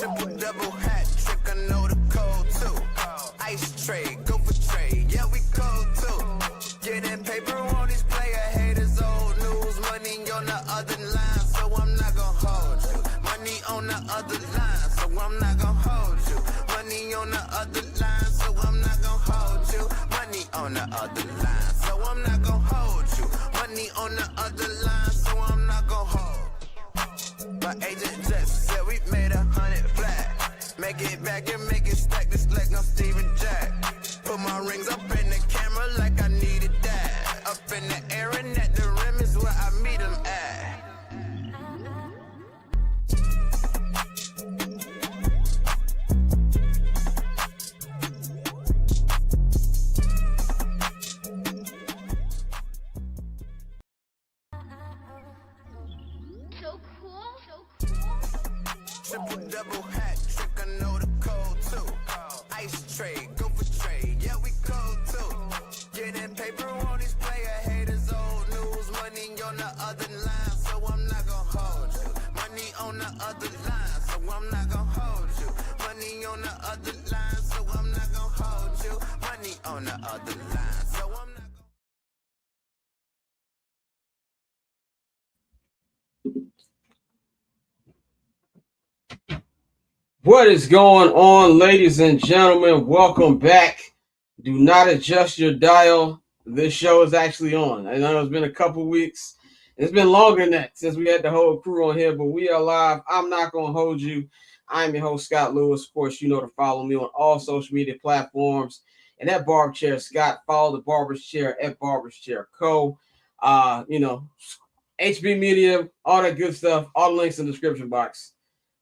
Triple double hat trick, I know the code too. Ice trade, go for trade, yeah, we cold too. Getting paper on these player haters, old news. Money on the other line, so I'm not gonna hold you. Money on the other line, so I'm not gonna hold you. Money on the other line, so I'm not gonna hold you. Money on the other line, so I'm not gonna hold you. Money on the other line, so I'm not gonna hold. My agent just said we made 100 flat. Make it back and make it stack, this like I'm Steven Jack. Put my rings up in the camera like I needed that. Up in the air and at the rim is where I meet them at. Triple double hat trick, I know the code too. Ice trade, go for trade, yeah, we cold too. Getting paper on these player haters, old news. Money on the other line, so I'm not gonna hold you. Money on the other line, so I'm not gonna hold you. Money on the other line, so I'm not gonna hold you. Money on the other line, so I'm not gonna. What is going on, ladies and gentlemen? Welcome back. Do not adjust your dial. This show is actually on. I know it's been a couple weeks. It's been longer than that since we had the whole crew on here, but we are live. I'm not going to hold you. I'm your host, Scott Lewis. Of course, you know to follow me on all social media platforms. And at Barber Chair Scott, follow the Barber's Chair at Barber's Chair Co. HB Media, all that good stuff. All the links in the description box.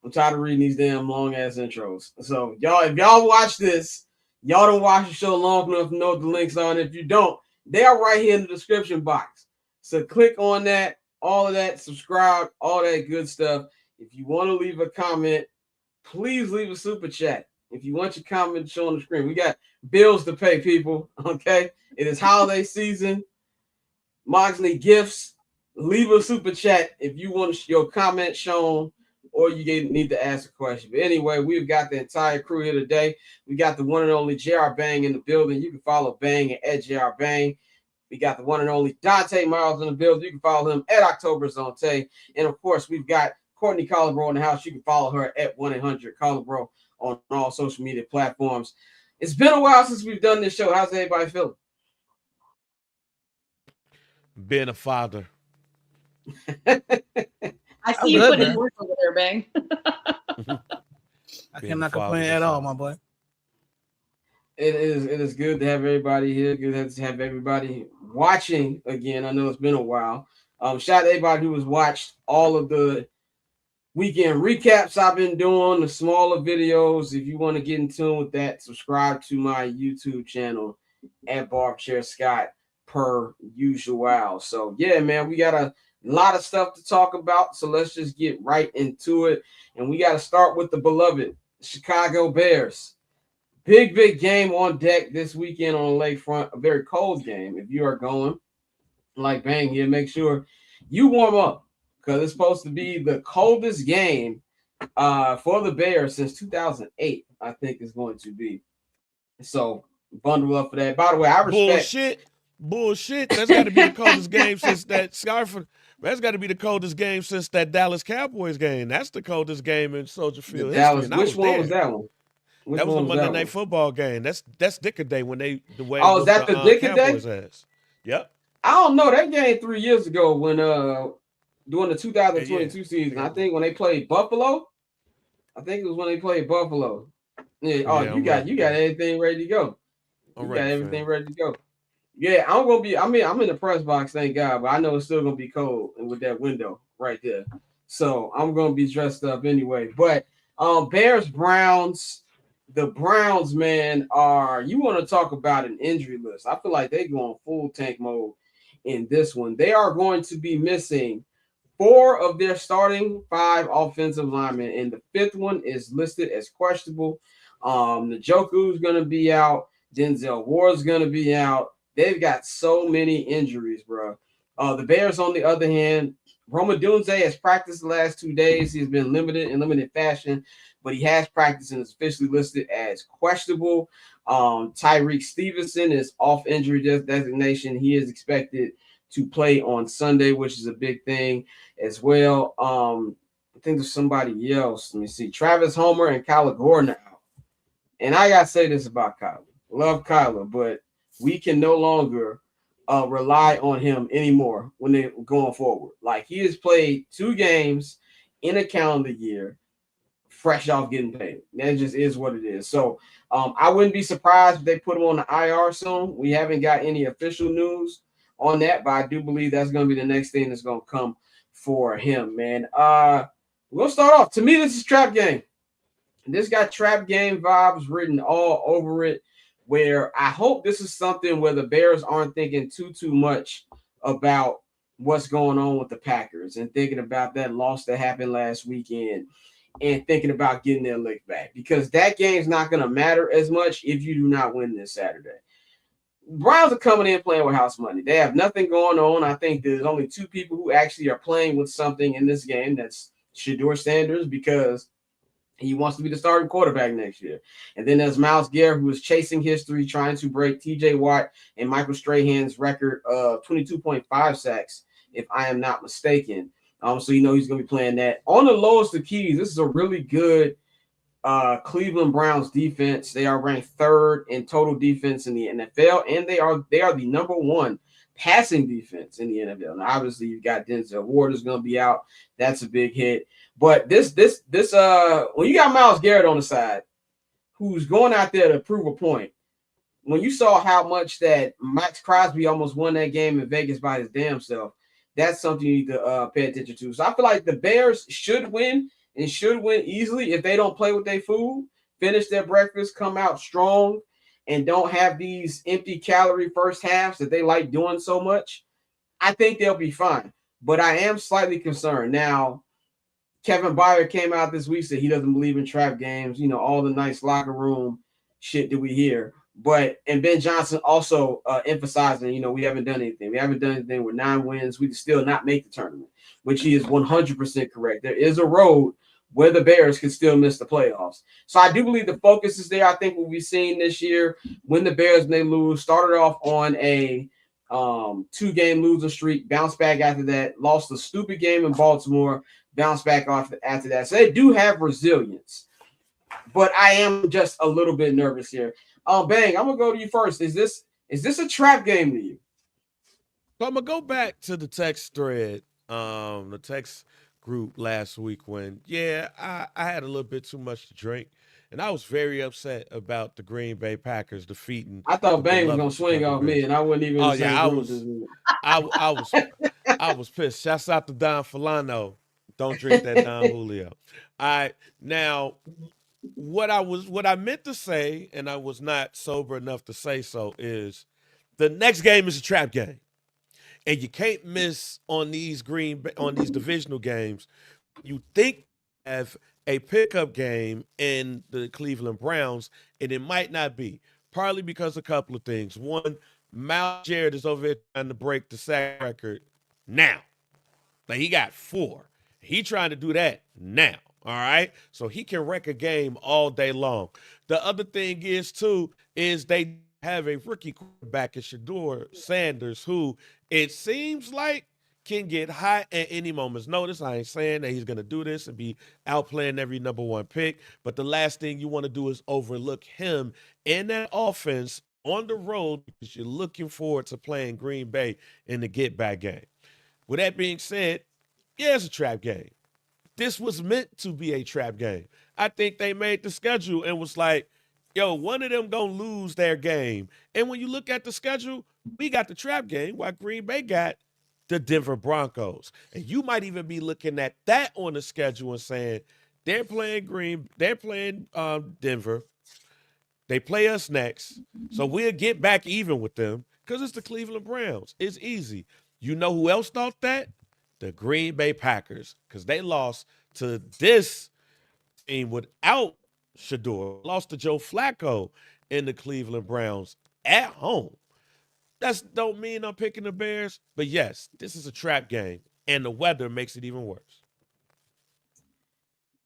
I'm tired of reading these damn long ass intros. So y'all, if y'all watch this, y'all don't watch the show long enough to know what the links are. And if you don't, they are right here in the description box. So click on that, all of that, subscribe, all that good stuff. If you want to leave a comment, please leave a super chat. If you want your comment to show on the screen, we got bills to pay, people. Okay, it is holiday season. Moxley gifts. Leave a super chat if you want your comment shown, or you need to ask a question. But anyway, we've got the entire crew here today. We got the one and only JR Bang in the building. You can follow Bang at JR Bang. We got the one and only Dante Miles in the building. You can follow him at October Zonte. And of course, we've got Courtney Bang in the house. You can follow her at 1-800-COLLABRO on all social media platforms. It's been a while since we've done this show. How's everybody feeling? Being a father. I see you putting work over there, Bang. I cannot complain at all, my boy. It is good to have everybody here. Good to have everybody watching again. I know it's been a while. Shout out to everybody who has watched all of the weekend recaps I've been doing, the smaller videos. If you want to get in tune with that, subscribe to my YouTube channel at Barber Chair Scott per usual. So yeah, man, we got a lot of stuff to talk about, so let's just get right into it. And we got to start with the beloved Chicago Bears. Big game on deck this weekend on the lakefront. A very cold game. If you are going like Bang here, make sure you warm up, because it's supposed to be the coldest game for the Bears since 2008, I think is going to be. So bundle up for that. By the way, I respect Bullshit. That's got to be the coldest game since that That's got to be the coldest game since that Dallas Cowboys game. That's the coldest game in Soldier Field history. Which one was that one? That was a Monday Night Football game. That's Dicker Day when they the way. Oh, is that the Dicker Day? Ass. Yep. I don't know that game 3 years ago when during the 2022 season. I think when they played Buffalo. I think it was when they played Buffalo. Yeah. Oh, you got everything ready to go. You got everything ready to go. Yeah, I'm in the press box, thank God, but I know it's still gonna be cold and with that window right there. So I'm gonna be dressed up anyway. But Bears Browns, the Browns, man, you want to talk about an injury list. I feel like they're going full tank mode in this one. They are going to be missing 4 of their starting 5 offensive linemen, and the 5th one is listed as questionable. Njoku's gonna be out, Denzel Ward's gonna be out. They've got so many injuries, bro. The Bears, on the other hand, Roma Dunze has practiced the last 2 days. He's been limited fashion, but he has practiced and is officially listed as questionable. Tyreek Stevenson is off injury designation. He is expected to play on Sunday, which is a big thing as well. I think there's somebody else. Let me see. Travis Homer and Kyler Gordon are out. And I got to say this about Kyler. Love Kyler, but we can no longer rely on him anymore when they're going forward. Like, he has played 2 games in a calendar year, fresh off getting paid. That just is what it is. So I wouldn't be surprised if they put him on the IR soon. We haven't got any official news on that, but I do believe that's going to be the next thing that's going to come for him, man. We'll start off. To me, this is trap game. This got trap game vibes written all over it, where I hope this is something where the Bears aren't thinking too much about what's going on with the Packers and thinking about that loss that happened last weekend and thinking about getting their lick back, because that game's not going to matter as much if you do not win this Saturday. Browns are coming in playing with house money. They have nothing going on. I think there's only 2 people who actually are playing with something in this game. That's Shedeur Sanders, because he wants to be the starting quarterback next year. And then there's Myles Garrett, who is chasing history, trying to break T.J. Watt and Michael Strahan's record of 22.5 sacks, if I am not mistaken. So he's going to be playing that. On the lowest of keys, this is a really good Cleveland Browns defense. They are ranked 3rd in total defense in the NFL, and they are the number 1 passing defense in the NFL. Now, obviously, you've got Denzel Ward is going to be out. That's a big hit. But this when you got Myles Garrett on the side, who's going out there to prove a point, when you saw how much that Max Crosby almost won that game in Vegas by his damn self, that's something you need to pay attention to. So I feel like the Bears should win, and should win easily if they don't play with their food, finish their breakfast, come out strong, and don't have these empty calorie first halves that they like doing so much. I think they'll be fine. But I am slightly concerned. Now, Kevin Byard came out this week, said he doesn't believe in trap games, all the nice locker room shit that we hear. And Ben Johnson also emphasizing, we haven't done anything. We haven't done anything with 9 wins. We can still not make the tournament, which he is 100% correct. There is a road where the Bears can still miss the playoffs. So I do believe the focus is there. I think what we've seen this year, when the Bears, when they lose, started off on a 2-game losing streak, bounced back after that, lost a stupid game in Baltimore, bounced back off after that. So they do have resilience. But I am just a little bit nervous here. Bang, I'm going to go to you first. Is this a trap game to you? So I'm going to go back to the text thread, the text group last week when, I had a little bit too much to drink. And I was very upset about the Green Bay Packers defeating. I thought Bang was going to swing off me, and I wouldn't even. Oh, yeah, I was pissed. Shouts out to Don Fulano. Don't drink that Don Julio. All right, now what I meant to say, and I was not sober enough to say so, is the next game is a trap game, and you can't miss on these divisional games. You think have a pickup game in the Cleveland Browns, and it might not be, partly because of a couple of things. One, Myles Garrett is over here trying to break the sack record now. Like, he got 4. He trying to do that now, all right? So he can wreck a game all day long. The other thing is, too, is they have a rookie quarterback in Shedeur Sanders, who it seems like can get hot at any moment's notice. I ain't saying that he's going to do this and be outplaying every number 1 pick, but the last thing you want to do is overlook him in that offense on the road, because you're looking forward to playing Green Bay in the get-back game. With that being said, it's a trap game. This was meant to be a trap game. I think they made the schedule and was like, one of them going to lose their game. And when you look at the schedule, we got the trap game while Green Bay got the Denver Broncos. And you might even be looking at that on the schedule and saying, they're playing Denver. They play us next. So we'll get back even with them because it's the Cleveland Browns. It's easy. You know who else thought that? The Green Bay Packers, because they lost to this team without Shedeur, lost to Joe Flacco in the Cleveland Browns at home. That don't mean I'm picking the Bears, but yes, this is a trap game, and the weather makes it even worse.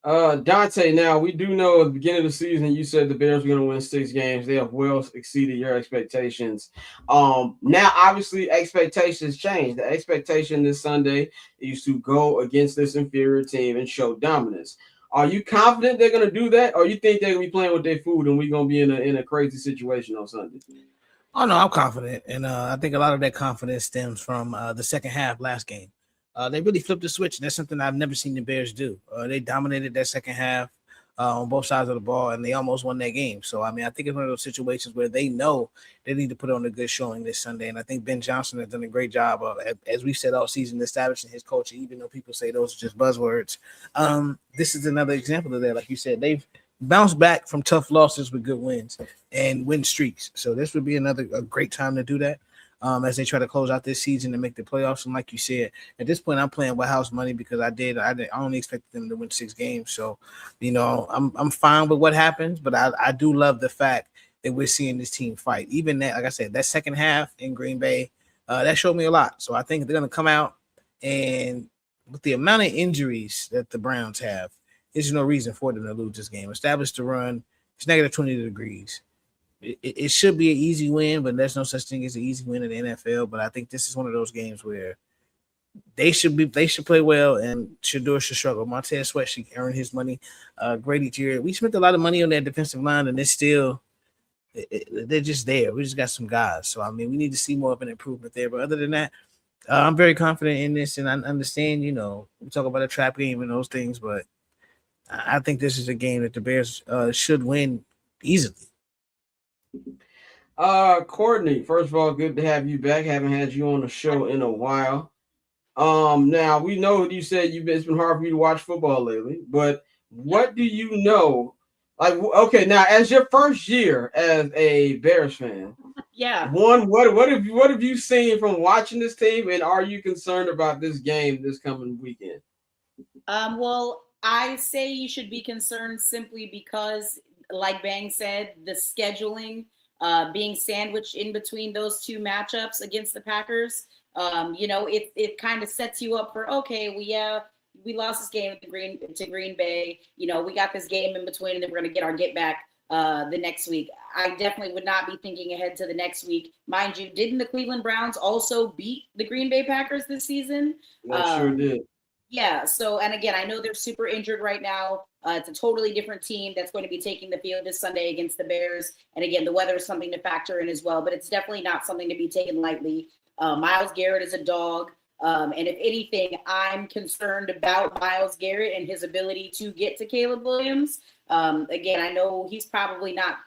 Dante, now we do know at the beginning of the season you said the Bears were going to win 6 games. They have well exceeded your expectations. Now obviously expectations change. The expectation this Sunday is to go against this inferior team and show dominance. Are you confident they're going to do that, or you think they're going to be playing with their food and we're going to be in a crazy situation on Sunday? Oh no, I'm confident, and I think a lot of that confidence stems from the second half last game. They really flipped the switch, and that's something I've never seen the Bears do. They dominated that second half on both sides of the ball, and they almost won that game. So, I mean, I think it's one of those situations where they know they need to put on a good showing this Sunday, and I think Ben Johnson has done a great job of, as we said all season, establishing his culture, even though people say those are just buzzwords. This is another example of that. Like you said, they've bounced back from tough losses with good wins and win streaks. So this would be a great time to do that as they try to close out this season and make the playoffs. And like you said, at this point, I'm playing with house money because I only expected them to win 6 games. So, I'm fine with what happens, but I do love the fact that we're seeing this team fight. Even that, like I said, that second half in Green Bay, that showed me a lot. So I think they're going to come out, and with the amount of injuries that the Browns have, there's no reason for them to lose this game. Establish the run. It's negative 20 degrees. It should be an easy win, but there's no such thing as an easy win in the NFL. But I think this is one of those games where they should play well, and Shedeur should struggle. Montez Sweat should earn his money. Grady Jarrett. We spent a lot of money on that defensive line, and they're just there. We just got some guys. So, I mean, we need to see more of an improvement there. But other than that, I'm very confident in this, and I understand, we talk about a trap game and those things, but I think this is a game that the Bears should win easily. Courtney, first of all, good to have you back. Haven't had you on the show in a while. Now we know you said it's been hard for you to watch football lately, but what do you know? Like, okay, now as your first year as a Bears fan, yeah. What have you seen from watching this team, and are you concerned about this game this coming weekend? Well, I say you should be concerned simply because, like Bang said, the scheduling being sandwiched in between those two matchups against the Packers, it kind of sets you up for, okay, we lost this game to Green Bay. We got this game in between, and then we're going to get our get back the next week. I definitely would not be thinking ahead to the next week. Mind you, didn't the Cleveland Browns also beat the Green Bay Packers this season? They sure did. Yeah. So, and again, I know they're super injured right now. It's a totally different team that's going to be taking the field this Sunday against the Bears. And again, the weather is something to factor in as well, but it's definitely not something to be taken lightly. Myles Garrett is a dog. And if anything, I'm concerned about Myles Garrett and his ability to get to Caleb Williams. Again, I know he's probably not,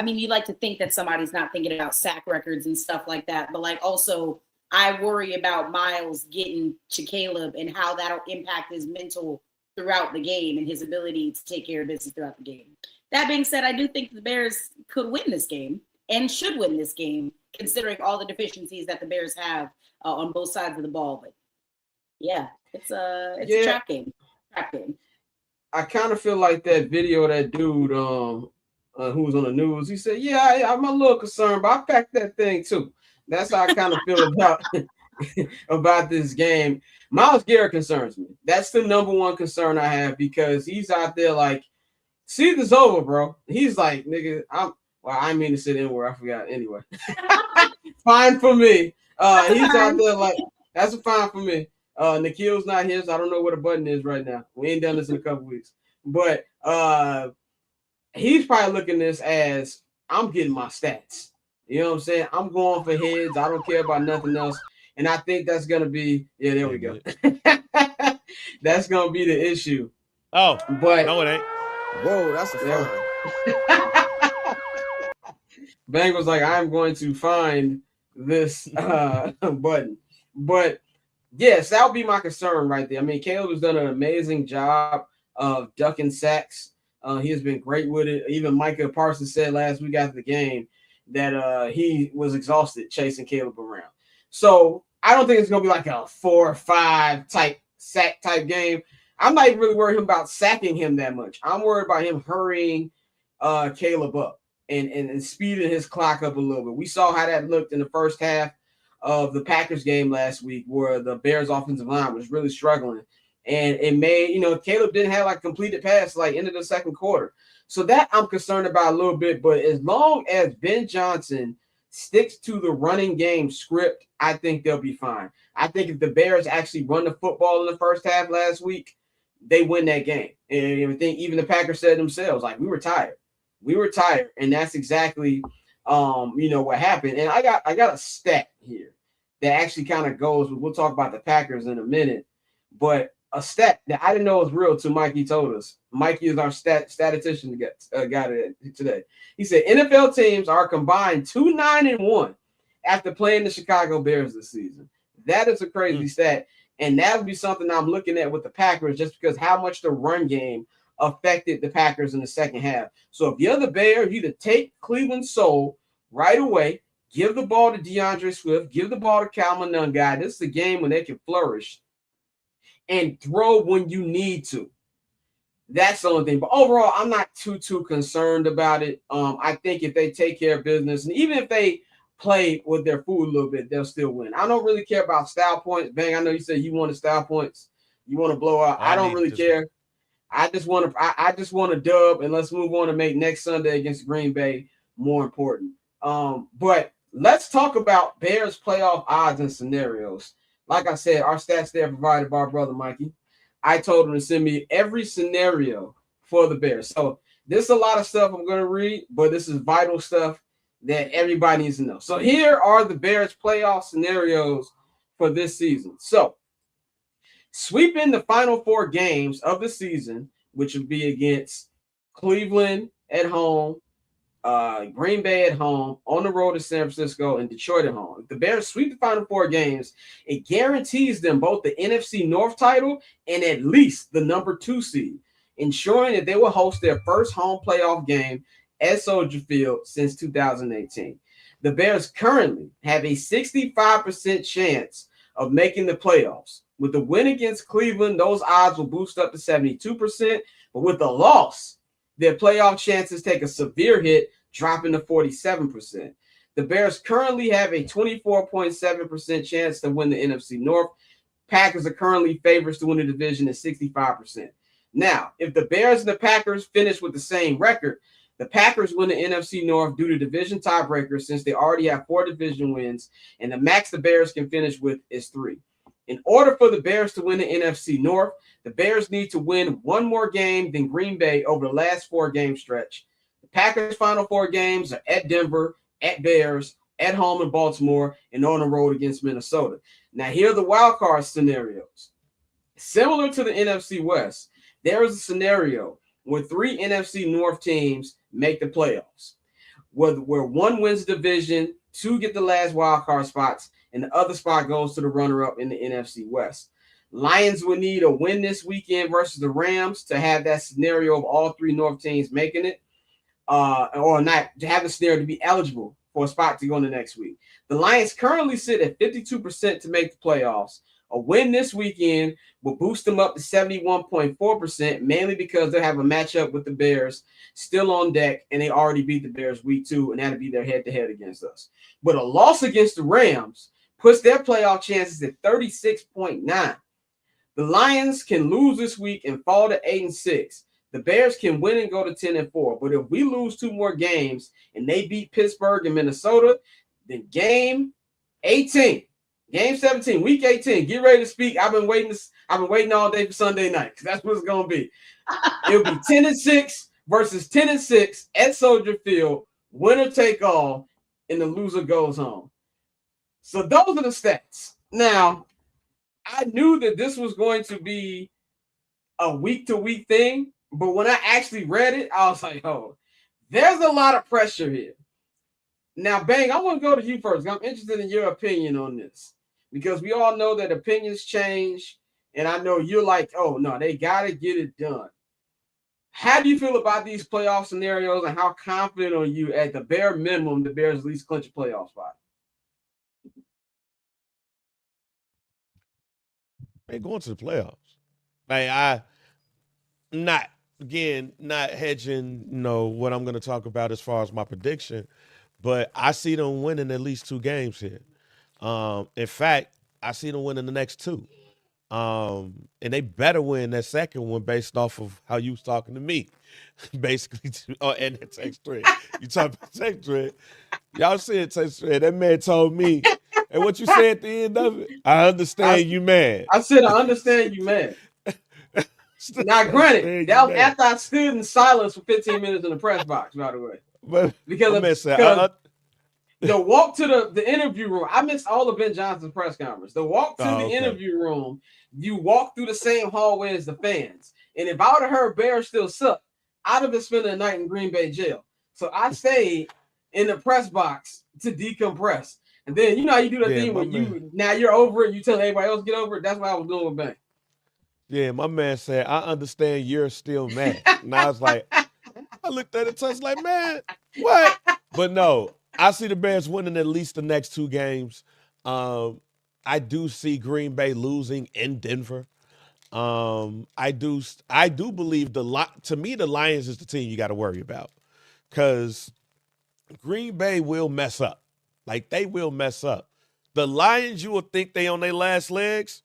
you like to think that somebody's not thinking about sack records and stuff like that, but also I worry about Myles getting to Caleb and how that'll impact his mental throughout the game and his ability to take care of business throughout the game. That being said, I do think the Bears could win this game and should win this game, considering all the deficiencies that the Bears have on both sides of the ball. But yeah, it's a trap game. I kind of feel like that video of that dude who was on the news. He said, "Yeah, I'm a little concerned, but I packed that thing too." That's how I kind of feel about this game. Myles Garrett concerns me. That's the number one concern I have, because he's out there like, season's over, bro. He's like, nigga, I mean to sit anywhere. I forgot. Anyway, fine for me. He's out there like, that's a fine for me. Nikhil's not here, so I don't know where the button is right now. We ain't done this in a couple weeks. But he's probably looking at this as, I'm getting my stats. You know what I'm saying? I'm going for heads. I don't care about nothing else. And I think that's going to be, there we go. That's going to be the issue. Oh, but no, it ain't. Whoa, that's a fine. Bang was like, I'm going to find this button. But yes, that would be my concern right there. I mean, Caleb has done an amazing job of ducking sacks. He has been great with it. Even Micah Parsons said last week after the game that he was exhausted chasing Caleb around. So I don't think it's going to be like a 4 or 5 sack type game. I'm not even really worried about sacking him that much. I'm worried about him hurrying Caleb up and speeding his clock up a little bit. We saw how that looked in the first half of the Packers game last week, where the Bears offensive line was really struggling And it made, Caleb didn't have like completed pass like into the second quarter. So that I'm concerned about a little bit. But as long as Ben Johnson sticks to the running game script, I think they'll be fine. I think if the Bears actually run the football in the first half last week, they win that game. And I think even the Packers said themselves, like, we were tired. We were tired. And that's exactly what happened. And I got a stat here that actually kind of goes with, we'll talk about the Packers in a minute, but a stat that I didn't know was real till Mikey told us. Mikey is our statistician guy today. He said NFL teams are combined 2-9-1 after playing the Chicago Bears this season. That is a crazy stat, and that would be something I'm looking at with the Packers, just because how much the run game affected the Packers in the second half. So if you're the Bears, you either take Cleveland's soul right away, give the ball to DeAndre Swift, give the ball to Calvin Nunn. This is a game when they can flourish and throw when you need to. That's the only thing. But overall, I'm not too concerned about it. I think if they take care of business, and even if they play with their food a little bit, they'll still win. I don't really care about style points. Bang, I know you said you wanted style points. You want to blow out. I don't really care. I just want to dub, and let's move on to make next Sunday against Green Bay more important. But let's talk about Bears playoff odds and scenarios. Like I said, our stats there provided by our brother Mikey. I told him to send me every scenario for the Bears. So this is a lot of stuff I'm going to read, but this is vital stuff that everybody needs to know. So here are the Bears playoff scenarios for this season. So sweeping the final 4 games of the season, which would be against Cleveland at home, Green Bay at home, on the road to San Francisco, and Detroit at home. If the Bears sweep the final 4 games, it guarantees them both the NFC North title and at least the number 2 seed, ensuring that they will host their first home playoff game at Soldier Field since 2018. The Bears currently have a 65% chance of making the playoffs. With the win against Cleveland, those odds will boost up to 72%, but with the loss, their playoff chances take a severe hit, dropping to 47%. The Bears currently have a 24.7% chance to win the NFC North. Packers are currently favorites to win the division at 65%. Now, if the Bears and the Packers finish with the same record, the Packers win the NFC North due to division tiebreakers, since they already have 4 division wins, and the max the Bears can finish with is 3. In order for the Bears to win the NFC North, the Bears need to win 1 more game than Green Bay over the last 4-game stretch. The Packers' final 4 games are at Denver, at Bears, at home in Baltimore, and on the road against Minnesota. Now, here are the wild card scenarios. Similar to the NFC West, there is a scenario where 3 NFC North teams make the playoffs, where 1 wins the division, 2 get the last wild card spots, and the other spot goes to the runner-up in the NFC West. Lions would need a win this weekend versus the Rams to have that scenario of all 3 North teams making it, or not to have a scenario to be eligible for a spot to go in the next week. The Lions currently sit at 52% to make the playoffs. A win this weekend will boost them up to 71.4%, mainly because they have a matchup with the Bears still on deck, and they already beat the Bears week 2, and that'll be their head-to-head against us. But a loss against the Rams puts their playoff chances at 36.9. The Lions can lose this week and fall to 8-6. The Bears can win and go to 10-4. But if we lose 2 more games and they beat Pittsburgh and Minnesota, then game 18, game 17, week 18, get ready to speak. I've been waiting all day for Sunday night, because that's what it's gonna be. It'll be 10-6 versus 10-6 at Soldier Field, winner take all, and the loser goes home. So those are the stats. Now, I knew that this was going to be a week-to-week thing, but when I actually read it, I was like, oh, there's a lot of pressure here. Now, Bang, I want to go to you first. I'm interested in your opinion on this, because we all know that opinions change, and I know you're like, oh, no, they got to get it done. How do you feel about these playoff scenarios, and how confident are you at the bare minimum the Bears at least clinch a playoff spot? They going to the playoffs. Like, not hedging, what I'm going to talk about as far as my prediction, but I see them winning at least 2 games here. In fact, I see them winning the next 2. And they better win that second one based off of how you was talking to me, basically. And that text thread. You talk about text thread. Y'all said text thread. That man told me, and what you said at the end of it, I understand you mad. I said, I understand you mad. Now, granted, that was after I stood in silence for 15 minutes in the press box, by the way. But Because the walk to the interview room, I missed all of Ben Johnson's press conference. The walk to the interview room, you walk through the same hallway as the fans. And if I would have heard Bears still suck, I'd have been spending the night in Green Bay jail. So I stayed in the press box to decompress. And then you know how you do that thing when now you're over it, you tell everybody else to get over it. That's what I was doing with Bang. Yeah, my man said, I understand you're still mad. And I was like, I looked at it, I was like, man, what? But no, I see the Bears winning at least the next 2 games. I do see Green Bay losing in Denver. I do believe to me, the Lions is the team you got to worry about, because Green Bay will mess up. Like, they will mess up. The Lions, you will think they on their last legs.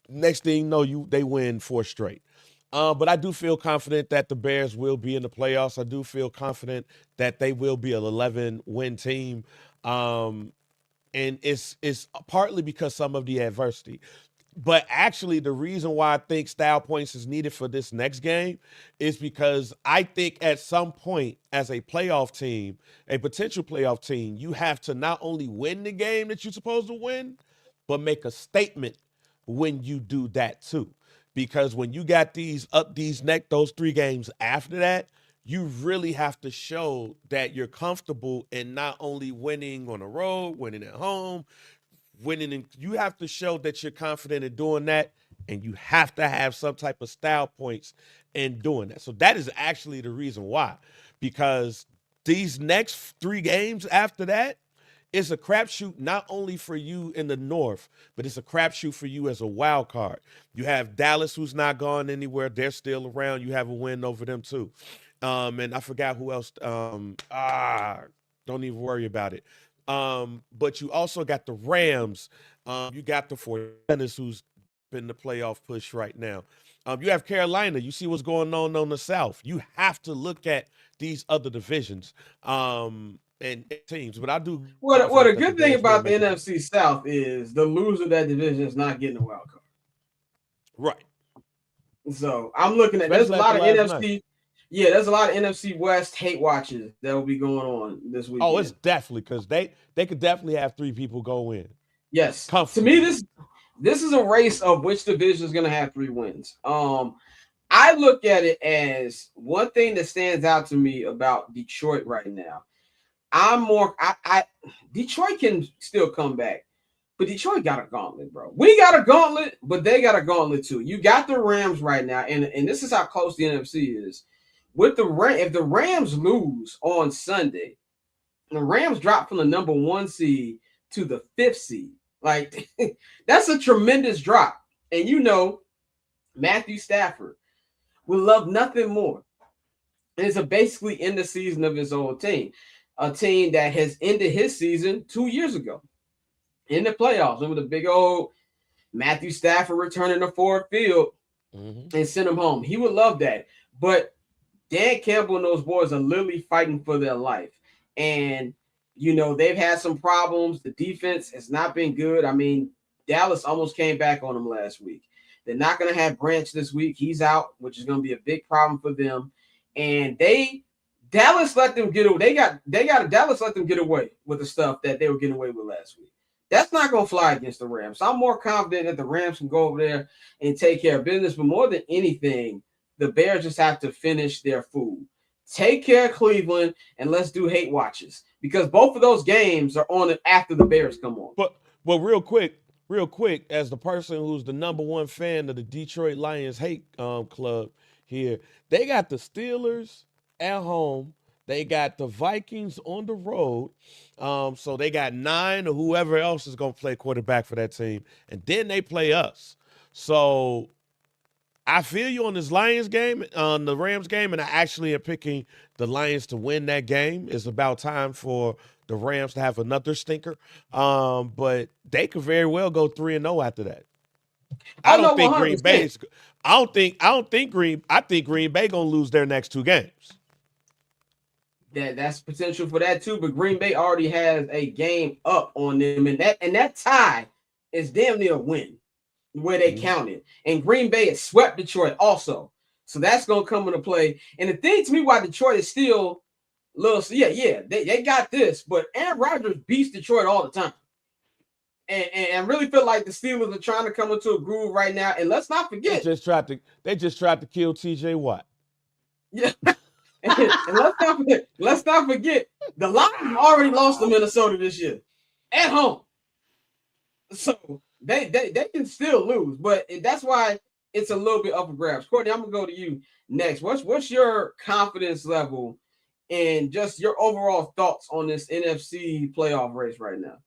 Next thing you know, they win 4 straight. But I do feel confident that the Bears will be in the playoffs. I do feel confident that they will be an 11-win team. And it's partly because some of the adversity. But actually, the reason why I think style points is needed for this next game is because I think at some point, as a playoff team, a potential playoff team, you have to not only win the game that you're supposed to win, but make a statement when you do that too. Because when you got those 3 games after that, you really have to show that you're comfortable in not only winning on the road, winning at home, you have to show that you're confident in doing that, and you have to have some type of style points in doing that. So that is actually the reason why, because these next 3 games after that, it's a crapshoot not only for you in the North, but it's a crapshoot for you as a wild card. You have Dallas, who's not gone anywhere. They're still around. You have a win over them too. And I forgot who else. Don't even worry about it. But you also got the Rams. You got the 49ers, who's in the playoff push right now. You have Carolina. You see what's going on the South. You have to look at these other divisions. And teams, but I do. What a good thing about the NFC South is the loser of that division is not getting a wild card. Right. So I'm looking at there's a lot of NFC. Yeah, there's a lot of NFC West hate watches that will be going on this week. Oh, it's definitely because they could definitely have 3 people go in. Yes. To me, this is a race of which division is going to have 3 wins. I look at it as one thing that stands out to me about Detroit right now. Detroit can still come back, but Detroit got a gauntlet, bro. We got a gauntlet, but they got a gauntlet too. You got the Rams right now, and this is how close the NFC is. With if the Rams lose on Sunday, the Rams drop from the number 1 seed to the 5th seed. Like, that's a tremendous drop. And you know, Matthew Stafford would love nothing more. And it's basically in the season of his old team. A team that has ended his season 2 years ago in the playoffs. Remember the big old Matthew Stafford returning to Ford Field and sent him home. He would love that. But Dan Campbell and those boys are literally fighting for their life. And, you know, they've had some problems. The defense has not been good. I mean, Dallas almost came back on them last week. They're not going to have Branch this week. He's out, which is going to be a big problem for them. And Dallas let them get away. Dallas let them get away with the stuff that they were getting away with last week. That's not going to fly against the Rams. So I'm more confident that the Rams can go over there and take care of business. But more than anything, the Bears just have to finish their food. Take care of Cleveland, and let's do hate watches, because both of those games are on after the Bears come on. But real quick, as the person who's the number 1 fan of the Detroit Lions hate club here, they got the Steelers at home. They got the Vikings on the road. So they got 9 or whoever else is going to play quarterback for that team. And then they play us. So I feel you on this Lions game, on the Rams game, and I actually am picking the Lions to win that game. It's about time for the Rams to have another stinker. But they could very well go 3-0 after that. I Oh no, don't think 100%. Green Bay. I think Green Bay gonna lose their next 2 games. That's potential for that too. But Green Bay already has a game up on them, and that tie is damn near a win where they counted. And Green Bay has swept Detroit also, so that's gonna come into play. And the thing to me, why Detroit is still little, they got this, but Aaron Rodgers beats Detroit all the time. And really feel like the Steelers are trying to come into a groove right now. And let's not forget, They just tried to kill TJ Watt. yeah. And let's not forget, the Lions already lost to Minnesota this year at home. So they can still lose, but that's why it's a little bit up for grabs. Courtney, I'm gonna go to you next. What's your confidence level and just your overall thoughts on this NFC playoff race right now?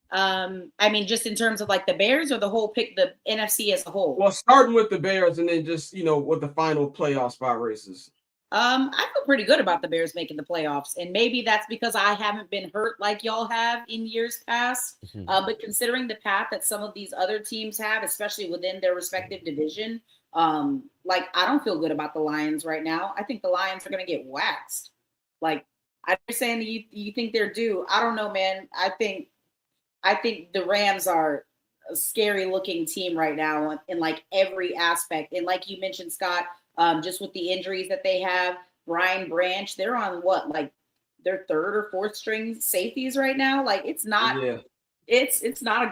I mean, just in terms of like the Bears or the NFC as a whole. Well, starting with the Bears and then just what the final playoff spot races. I feel pretty good about the Bears making the playoffs, and maybe that's because I haven't been hurt like y'all have in years past. But considering the path that some of these other teams have, especially within their respective division, like I don't feel good about the Lions right now. I think the Lions are going to get waxed. Like I'm saying, you think they're due? I don't know, man. I think the Rams are a scary looking team right now in like every aspect, and like you mentioned, Scott. Just with the injuries that they have, Brian Branch, they're on what, like their 3rd or 4th string safeties right now. Like it's not a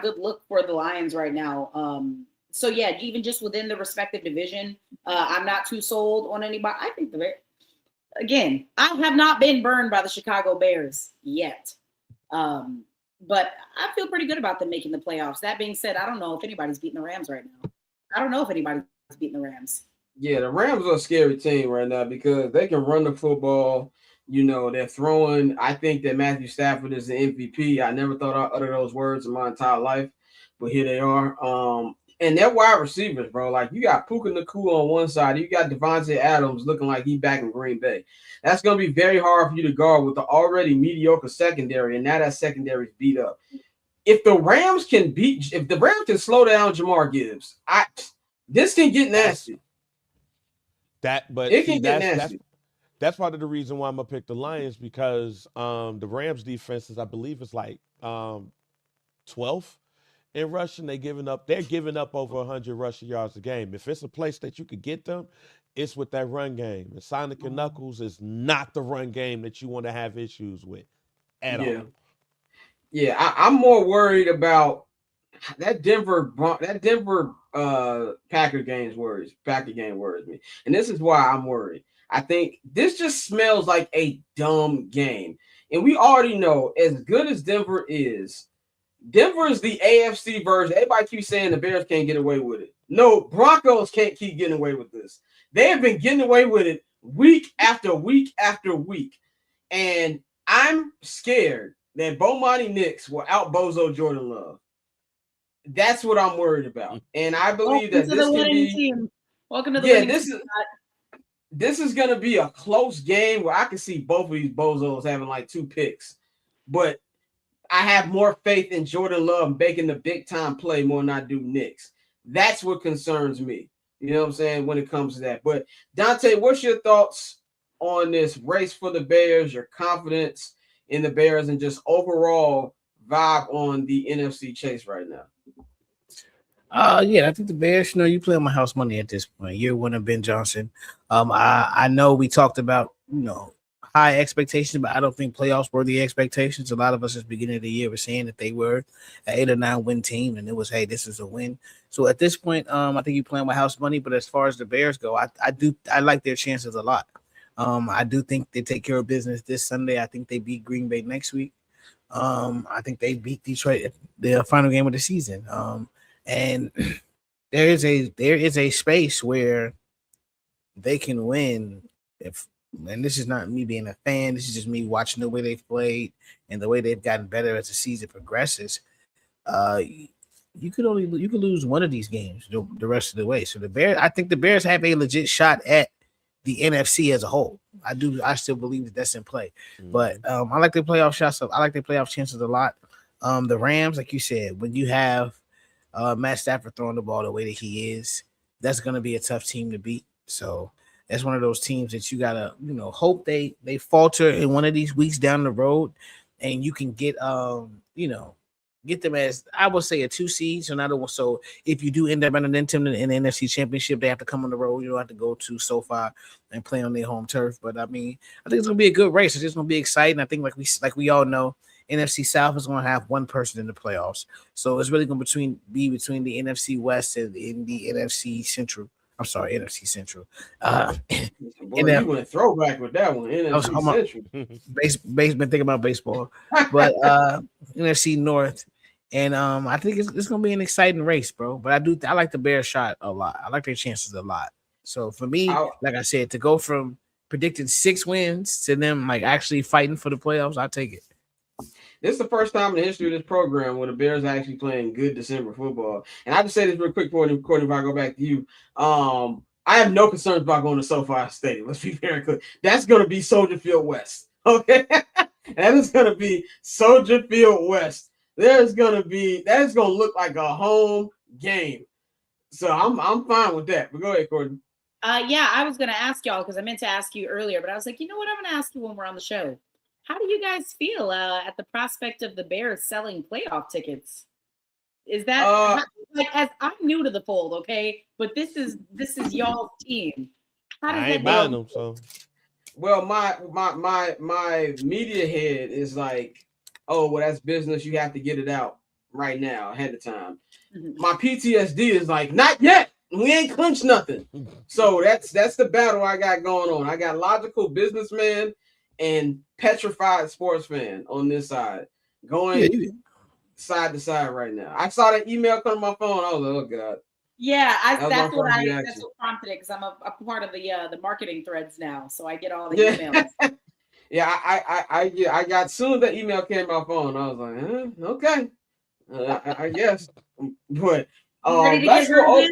good look for the Lions right now. So yeah, even just within the respective division, I'm not too sold on anybody. I think again, I have not been burned by the Chicago Bears yet. But I feel pretty good about them making the playoffs. That being said, I don't know if anybody's beating the Rams right now. I don't know if anybody's beating the Rams. Yeah, the Rams are a scary team right now because they can run the football. They're throwing. I think that Matthew Stafford is the MVP. I never thought I'd utter those words in my entire life, but here they are. And they're wide receivers, bro. Like you got Puka Nacua on one side, you got Devontae Adams looking like he's back in Green Bay. That's going to be very hard for you to guard with the already mediocre secondary, and now that secondary is beat up. If the Rams can slow down Jamar Gibbs, this can get nasty. That's part of the reason why I'm gonna pick the Lions because the Rams defense is, I believe, it's like 12th in rushing. They're giving up over 100 rushing yards a game. If it's a place that you could get them, it's with that run game. And Sonic and Knuckles is not the run game that you want to have issues with at all. Yeah, I'm more worried about that Denver Packer game worries me. And this is why I'm worried. I think this just smells like a dumb game. And we already know, as good as Denver is the AFC version. Everybody keeps saying the Bears can't get away with it. No, Broncos can't keep getting away with this. They have been getting away with it week after week after week. And I'm scared that Bomani Knicks will out-bozo Jordan Love. That's what I'm worried about. And I believe that this can be team. Welcome to the winning team. This is going to be a close game where I can see both of these bozos having like 2 picks. But I have more faith in Jordan Love making the big-time play more than I do Knicks. That's what concerns me. You know what I'm saying, when it comes to that. But, Dante, what's your thoughts on this race for the Bears, your confidence in the Bears, and just overall vibe on the NFC chase right now? Yeah, I think the Bears, you play on my house money at this point. Year 1 of Ben Johnson. I know we talked about, high expectations, but I don't think playoffs were the expectations. A lot of us at the beginning of the year were saying that they were an 8 or 9 win team, and it was, hey, this is a win. So at this point, I think you play on my house money. But as far as the Bears go, I like their chances a lot. I do think they take care of business this Sunday. I think they beat Green Bay next week. I think they beat Detroit at the final game of the season. And there is a space where they can win and this is not me being a fan. This is just me watching the way they've played and the way they've gotten better as the season progresses. You could lose one of these games the rest of the way. So I think the Bears have a legit shot at the NFC as a whole. I still believe that's in play. But I like their playoff shots. I like their playoff chances a lot. The Rams, like you said, when you have Matt Stafford throwing the ball the way that he is, that's going to be a tough team to beat. So that's one of those teams that you gotta, hope they falter in one of these weeks down the road, and you can get get them as, I would say, a 2 seed. So not a, so if you do end up running into them in the NFC Championship, they have to come on the road. You don't have to go to SoFi and play on their home turf. But I mean, I think it's gonna be a good race. It's just gonna be exciting. I think like we all know, NFC South is gonna have one person in the playoffs. So it's really gonna be between the NFC West and the NFC Central. I'm sorry, NFC Central. Boy, you went throwback with that one. NFC Central. Been thinking about baseball, but NFC North. And I think it's gonna be an exciting race, bro. But I like the Bears shot a lot. I like their chances a lot. So for me, like I said, to go from predicting 6 wins to them like actually fighting for the playoffs, I take it. This is the first time in the history of this program where the Bears are actually playing good December football. And I just say this real quick, Courtney, if I go back to you. I have no concerns about going to SoFi Stadium. Let's be very clear. That's going to be Soldier Field West. Okay? That is going to be Soldier Field West. That is going to look like a home game. So I'm fine with that. But go ahead, Courtney. Yeah, I was going to ask y'all because I meant to ask you earlier, but I was like, you know what? I'm going to ask you when we're on the show. How do you guys feel at the prospect of the Bears selling playoff tickets? Is that as I'm new to the fold, okay? But this is y'all's team. How does I ain't buying them, so. Well, my media head is like, oh, well, that's business. You have to get it out right now, ahead of time. Mm-hmm. My PTSD is like, not yet. We ain't clinched nothing. So that's the battle I got going on. I got logical businessman and petrified sports fan on this side, going side to side right now. I saw that email come to my phone. I was like, oh God. Yeah, that's what prompted it because I'm a part of the marketing threads now, so I get all the emails. Yeah, I got soon as the email came to my phone. I was like, okay, I guess. But let's go.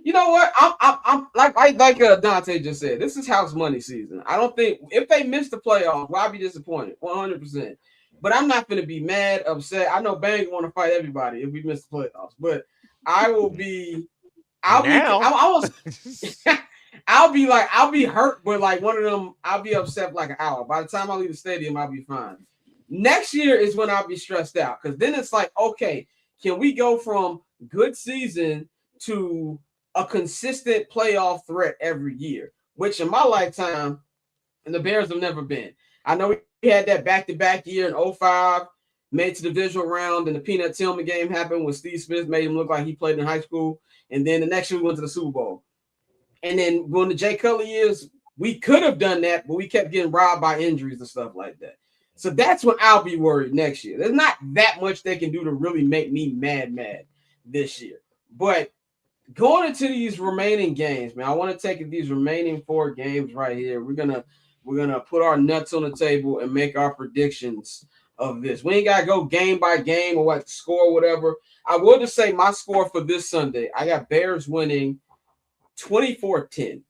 You know what? I'm like Dante just said. This is house money season. I don't think if they miss the playoffs, I'll be disappointed 100%. But I'm not going to be mad, upset. I know Bang want to fight everybody if we miss the playoffs, but I will be. I'll be hurt, but like one of them, I'll be upset for like an hour. By the time I leave the stadium, I'll be fine. Next year is when I'll be stressed out because then it's like, okay, can we go from good season to a consistent playoff threat every year, which in my lifetime, and the Bears have never been. I know we had that back-to-back year in 2005, made to the divisional round, and the Peanut Tillman game happened when Steve Smith made him look like he played in high school, and then the next year we went to the Super Bowl. And then when the Jay Cutler years, we could have done that, but we kept getting robbed by injuries and stuff like that. So that's when I'll be worried next year. There's not that much they can do to really make me mad this year. But going into these remaining games, man, I want to take these remaining 4 games right here. We're gonna put our nuts on the table and make our predictions of this. We ain't gotta go game by game or what score, whatever. I will just say my score for this Sunday. I got Bears winning 24-10.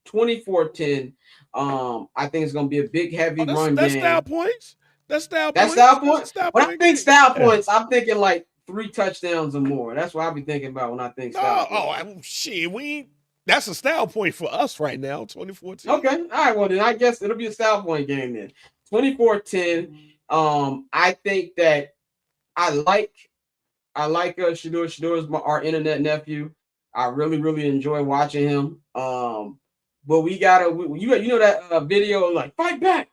24-10. I think it's gonna be a big, heavy run game. That's style points. That's style points. When I think style points, I'm thinking like 3 touchdowns or more. That's what I'll be thinking about when I think style points. Shit, that's a style point for us right now, 24-10. Okay. All right, well then I guess it'll be a style point game then. 24-10. I think that I like Shador. Shador is our internet nephew. I really, really enjoy watching him. But we gotta you know that video like fight back.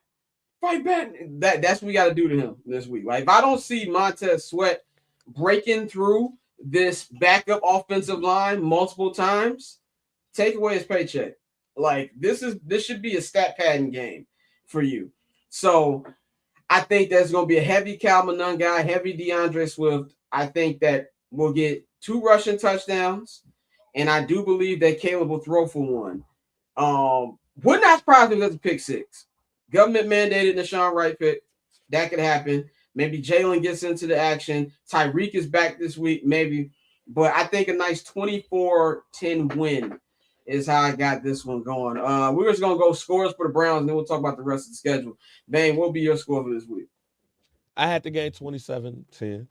That's what we gotta do to him this week. Like if I don't see Montez Sweat breaking through this backup offensive line multiple times, take away his paycheck. Like this should be a stat padding game for you. So I think there's going to be a heavy Calvin Nunn guy, heavy DeAndre Swift. I think that we'll get 2 rushing touchdowns, and I do believe that Caleb will throw for 1. Would not surprise me if that's a pick 6. Government mandated Deshaun Wright pick. That could happen. Maybe Jalen gets into the action. Tyreek is back this week, maybe. But I think a nice 24-10 win is how I got this one going. We're just going to go scores for the Browns, and then we'll talk about the rest of the schedule. Bang, what will be your score for this week? I had the game 27-10,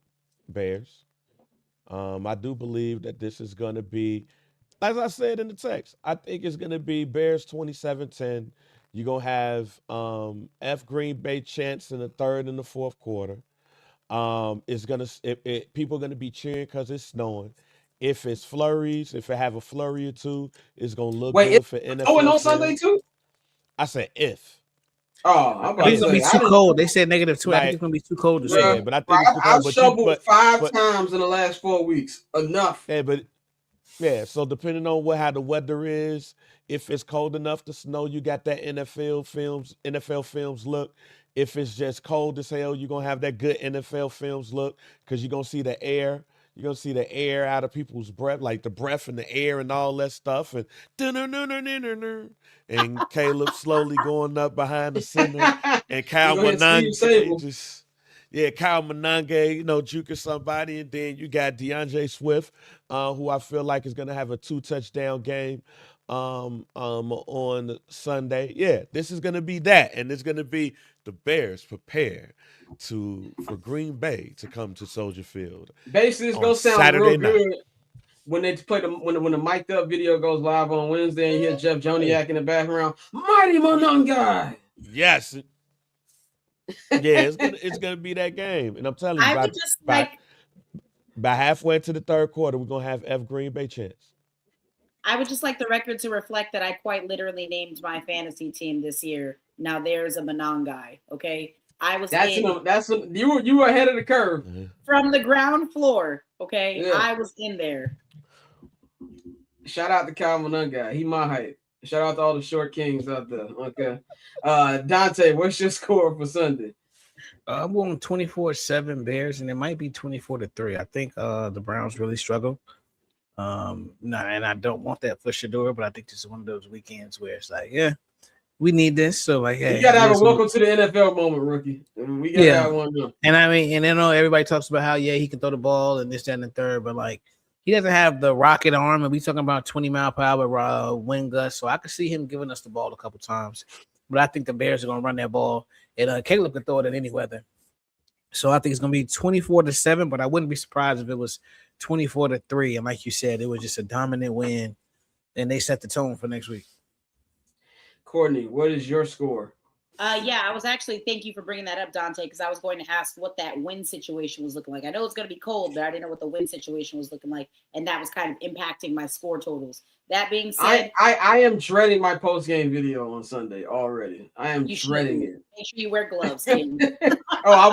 Bears. I do believe that this is going to be, as I said in the text, I think it's going to be Bears 27-10. You're going to have F Green Bay chants in the third and the fourth quarter. It's gonna people are gonna be cheering because it's snowing. If it's flurries, if it have a flurry or two, it's gonna look Wait, good for going NFL on Sunday film. too? I said if. Oh, I'm I about think it's to gonna be say, I too didn't, cold. They said -2. I think Like, it's gonna be too cold to yeah, snow. bro. but I think it's too I've cold. But you, shoveled 5 but times in the last 4 weeks. Enough. yeah, but yeah. So depending on how the weather is, if it's cold enough to snow, you got that NFL films look. If it's just cold as hell, you're gonna have that good NFL films look because you're gonna see the air. You're gonna see the air out of people's breath, like the breath in the air and all that stuff, and and Caleb slowly going up behind the center, and You Kyle go ahead, Steve Monange Sable. just Kyle Monange, juking somebody, and then you got DeAndre Swift, who I feel like is gonna have a 2 touchdown game on Sunday. Yeah, this is gonna be that, and it's gonna be the Bears prepare for Green Bay to come to Soldier Field Basically, it's on gonna sound Saturday real night. good when they play when the mic'd up video goes live on Wednesday and you hear Jeff Joniak in the background. Mighty Monongai. Yes. Yeah, it's gonna be that game. And I'm telling you, I would just by halfway to the third quarter, we're gonna have F Green Bay chance. I would just like the record to reflect that I quite literally named my fantasy team this year. Now there's a Manon guy. Okay. I was you were ahead of the curve. From the ground floor. Okay. Yeah. I was in there. Shout out to Kyle Monongai. He my height. Shout out to all the short kings out there. Okay. Dante, what's your score for Sunday? I'm going 24-7 Bears, and it might be 24-3. I think the Browns really struggle. And I don't want that for Shador, but I think this is one of those weekends where it's like, yeah, we need this. So like, hey, you gotta have a welcome to the NFL moment, rookie. We gotta have one. And I mean, and I know everybody talks about how he can throw the ball and this, that, and the third, but like he doesn't have the rocket arm, and we talking about 20-mile-per-hour wind gusts. So I could see him giving us the ball a couple times, but I think the Bears are gonna run that ball, and Caleb can throw it in any weather. So I think it's gonna be 24-7, but I wouldn't be surprised if it was 24-3. And like you said, it was just a dominant win, and they set the tone for next week. Courtney, what is your score? I was actually, thank you for bringing that up, Dante, because I was going to ask what that wind situation was looking like. I know it's going to be cold, but I didn't know what the wind situation was looking like, and that was kind of impacting my score totals. That being said, I am dreading my post-game video on Sunday already. I am dreading it. Make sure you wear gloves. I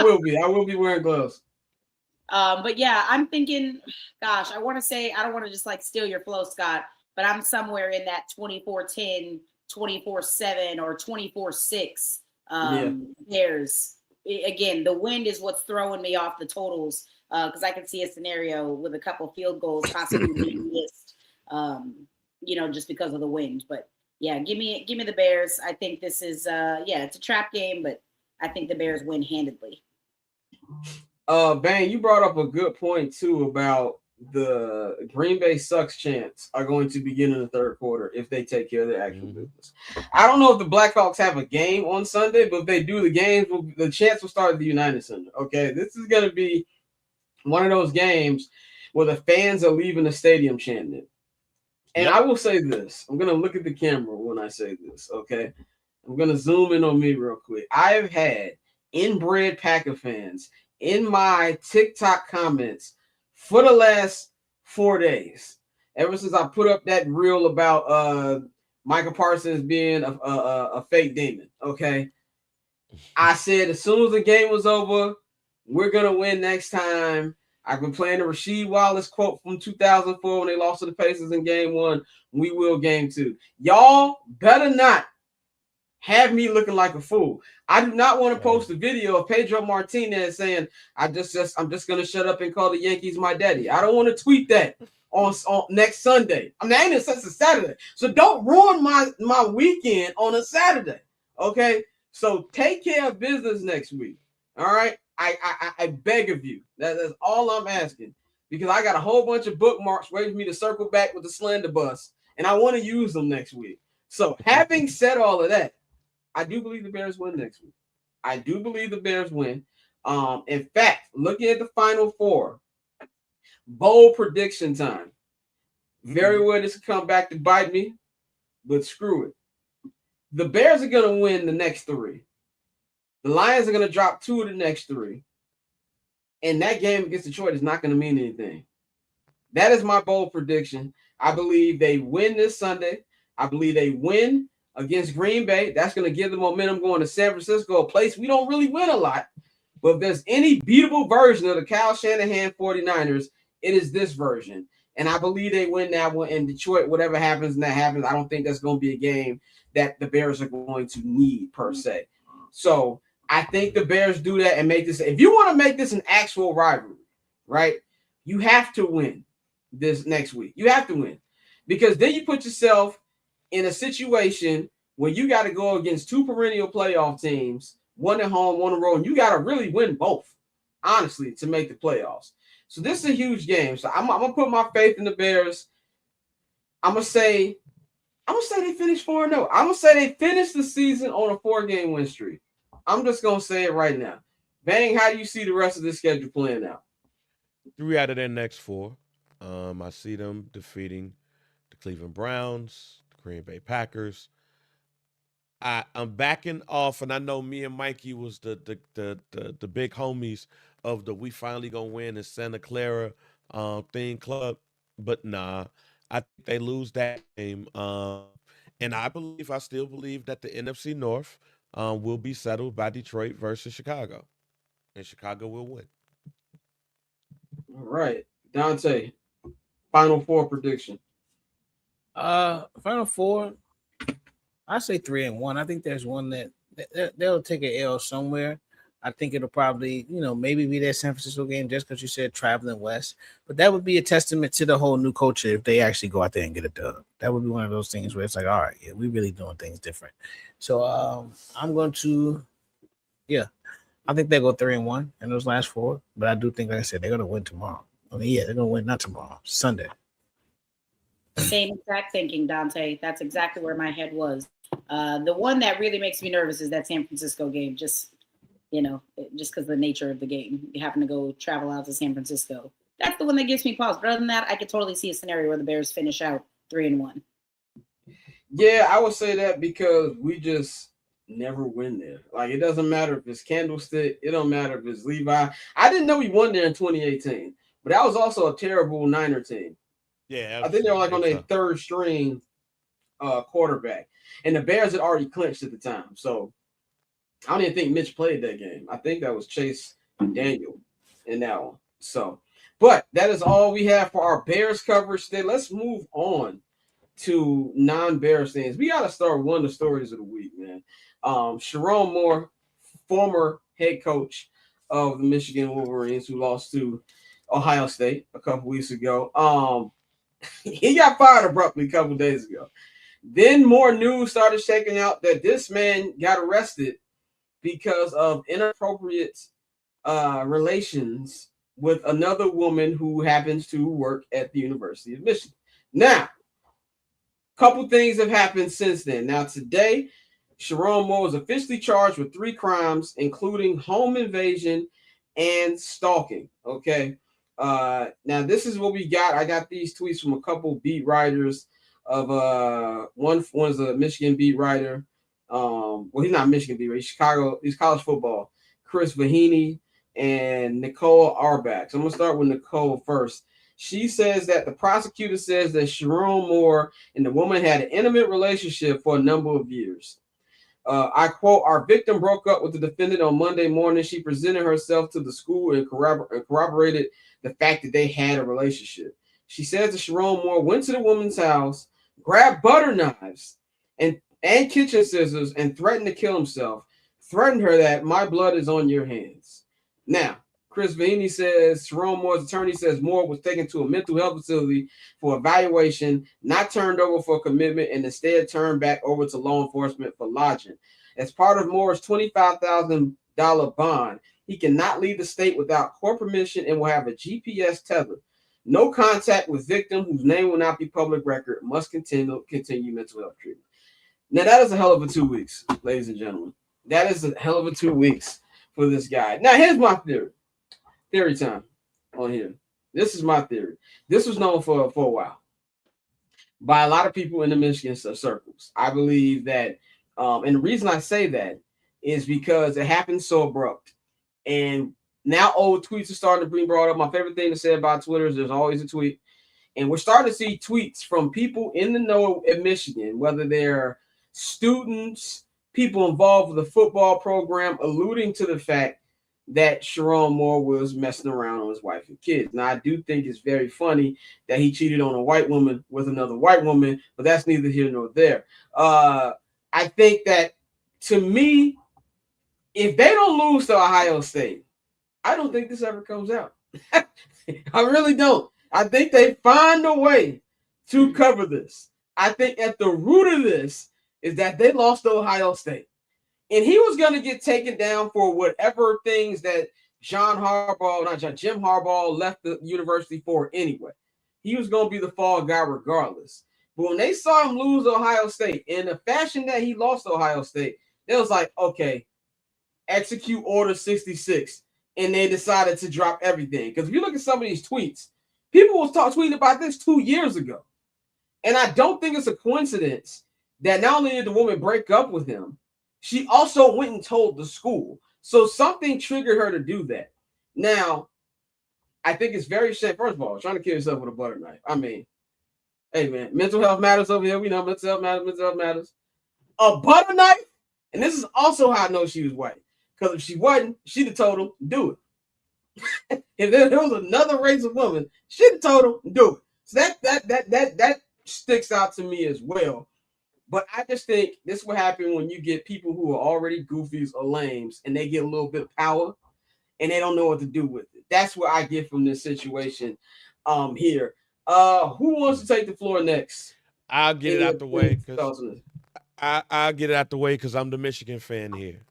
will be. I will be wearing gloves. But yeah, I'm thinking, gosh, I want to say, I don't want to just like steal your flow, Scott, but I'm somewhere in that 24-10, 24-7, or 24-6. Bears. Again, the wind is what's throwing me off the totals because I can see a scenario with a couple field goals possibly being missed, just because of the wind. But yeah, give me the Bears. I think this is it's a trap game, but I think the Bears win handedly. Bang, you brought up a good point too about the Green Bay sucks chants are going to begin in the third quarter if they take care of their actual business. I don't know if the Blackhawks have a game on Sunday, but if they do, the chants will start at the United Center. Okay, this is going to be one of those games where the fans are leaving the stadium chanting it. And I will say this. I'm going to look at the camera when I say this, okay? I'm going to zoom in on me real quick. I have had inbred Packer fans in my TikTok comments for the last 4 days, ever since I put up that reel about Michael Parsons being a fake demon, okay? I said as soon as the game was over, we're going to win next time. I've been playing the Rasheed Wallace quote from 2004 when they lost to the Pacers in game 1. We will game 2. Y'all better not have me looking like a fool. I do not want to post a video of Pedro Martinez saying, I'm just going to shut up and call the Yankees my daddy. I don't want to tweet that on next Sunday. I mean, ain't it such a Saturday. So don't ruin my weekend on a Saturday. Okay? So take care of business next week. All right? I beg of you. That's all I'm asking. Because I got a whole bunch of bookmarks waiting for me to circle back with the Slender Bus. And I want to use them next week. So having said all of that, I do believe the Bears win next week. I do believe the Bears win. In fact, looking at the Final Four, Bold prediction time. Very well, this could come back to bite me, but screw it. The Bears are going to win the next 3. The Lions are going to drop 2 of the next 3. And that game against Detroit is not going to mean anything. That is my bold prediction. I believe they win this Sunday. I believe they win against Green Bay. That's going to give the momentum going to San Francisco, a place we don't really win a lot. But if there's any beatable version of the Kyle Shanahan 49ers, it is this version. And I believe they win that one. In Detroit, whatever happens, and that happens, I don't think that's going to be a game that the Bears are going to need per se. So I think the Bears do that and make this. If you want to make this an actual rivalry, right, you have to win this next week. You have to win. Because then you put yourself in a situation where you got to go against 2 perennial playoff teams, one at home, one on the road, and you got to really win both, honestly, to make the playoffs. So this is a huge game. So I'm gonna put my faith in the Bears. I'm gonna say they finish 4-0. I'm gonna say they finish the season on a 4-game win streak. I'm just gonna say it right now. Bang, how do you see the rest of this schedule playing out? 3 out of their next 4. I see them defeating the Cleveland Browns, the Green Bay Packers. I'm backing off, and I know me and Mikey was the big homies of the we finally gonna win in Santa Clara theme club, but nah, I think they lose that game. And I still believe that the NFC North will be settled by Detroit versus Chicago, and Chicago will win. All right, Dante, Final Four prediction. Final Four. I say 3-1. I think there's one that they'll take an L somewhere. I think it'll probably, maybe be that San Francisco game just because you said traveling west. But that would be a testament to the whole new culture if they actually go out there and get a dub. That would be one of those things where it's like, all right, yeah, we're really doing things different. So I'm going to, I think they go 3-1 in those last 4. But I do think, like I said, they're going to win tomorrow. They're going to win not tomorrow, Sunday. Same exact thinking, Dante. That's exactly where my head was. The one that really makes me nervous is that San Francisco game. Just because of the nature of the game, you happen to go travel out to San Francisco. That's the one that gives me pause. But other than that, I could totally see a scenario where the Bears finish out 3-1. Yeah, I would say that because we just never win there. Like, it doesn't matter if it's Candlestick. It don't matter if it's Levi. I didn't know we won there in 2018, but that was also a terrible Niner team. Yeah, I think they were like on their 3rd string quarterback, and the Bears had already clinched at the time. So I don't even think Mitch played that game. I think that was Chase Daniel in that one. So, but that is all we have for our Bears coverage today. Let's move on to non-Bears things. We got to start one of the stories of the week, man. Sherrone Moore, former head coach of the Michigan Wolverines, who lost to Ohio State a couple weeks ago. He got fired abruptly a couple days ago. Then more news started shaking out that this man got arrested because of inappropriate relations with another woman who happens to work at the University of Michigan. Now, a couple things have happened since then. Now, today, Sherrone Moore was officially charged with 3 crimes, including home invasion and stalking. Okay. Now this is what we got. I got these tweets from a couple beat writers of one's a Michigan beat writer. Well, he's not Michigan beat writer. He's college football. Chris Vahini and Nicole Arbach. So I'm gonna start with Nicole first. She says that the prosecutor says that Sherrone Moore and the woman had an intimate relationship for a number of years. I quote, "Our victim broke up with the defendant on Monday morning. She presented herself to the school and corroborated the fact that they had a relationship. She says that Sherrone Moore went to the woman's house, grabbed butter knives and kitchen scissors, and threatened to kill himself. Threatened her that my blood is on your hands." Now, Chris Vahini says Sherrone Moore's attorney says Moore was taken to a mental health facility for evaluation, not turned over for commitment, and instead turned back over to law enforcement for lodging. As part of Moore's $25,000 bond, he cannot leave the state without court permission and will have a GPS tether. No contact with victim whose name will not be public record. Must continue mental health treatment. Now, that is a hell of a 2 weeks, ladies and gentlemen. That is a hell of a 2 weeks for this guy. Now, here's my theory. Theory time on here. This is my theory. This was known for a while by a lot of people in the Michigan circles. I believe that, and the reason I say that is because it happened so abrupt. And now old tweets are starting to be brought up. My favorite thing to say about Twitter is there's always a tweet. And we're starting to see tweets from people in the know in Michigan, whether they're students, people involved with the football program, alluding to the fact that Sherrone Moore was messing around on his wife and kids. Now, I do think it's very funny that he cheated on a white woman with another white woman, but that's neither here nor there. I think that, to me, if they don't lose to Ohio State, I don't think this ever comes out. I really don't. I think they find a way to cover this. I think at the root of this is that they lost to Ohio State. And he was going to get taken down for whatever things that Jim Harbaugh left the university for anyway. He was going to be the fall guy regardless. But when they saw him lose Ohio State in the fashion that he lost Ohio State, they was like, okay, execute Order 66. And they decided to drop everything. Because if you look at some of these tweets, people was tweeting about this 2 years ago. And I don't think it's a coincidence that not only did the woman break up with him, she also went and told the school. So something triggered her to do that. Now, I think it's very shame. First of all, trying to kill yourself with a butter knife. I mean, hey, man, mental health matters over here. We know mental health matters. A butter knife? And this is also how I know she was white. Because if she wasn't, she'd have told him, do it. If there was another race of woman, she'd have told him, do it. So that sticks out to me as well. But I just think this is what happens when you get people who are already goofies or lames and they get a little bit of power and they don't know what to do with it. That's what I get from this situation here. Who wants to take the floor next? I'll get it out the way because I'll get it out the way because I'm the Michigan fan here.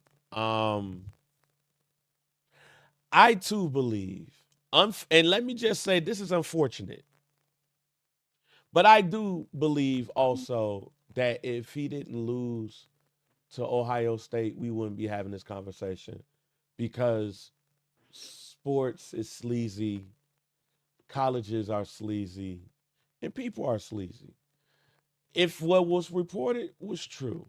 I too believe, and let me just say this is unfortunate, but I do believe also that if he didn't lose to Ohio State, we wouldn't be having this conversation because sports is sleazy, colleges are sleazy, and people are sleazy. If what was reported was true,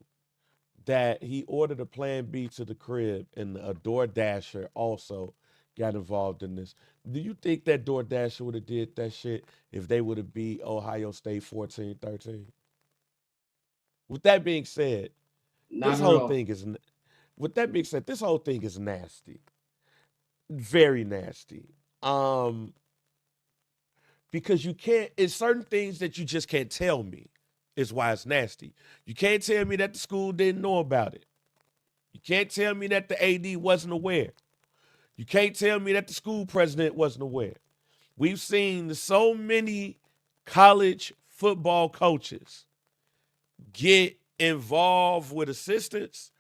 that he ordered a Plan B to the crib and a DoorDasher also got involved in this, do you think that DoorDasher would have did that shit if they would have beat Ohio State 14-13? With that being said, this whole thing is nasty. Very nasty. Because you can't, it's certain things that you just can't tell me is why it's nasty. You can't tell me that the school didn't know about it. You can't tell me that the AD wasn't aware. You can't tell me that the school president wasn't aware. We've seen so many college football coaches get involved with assistants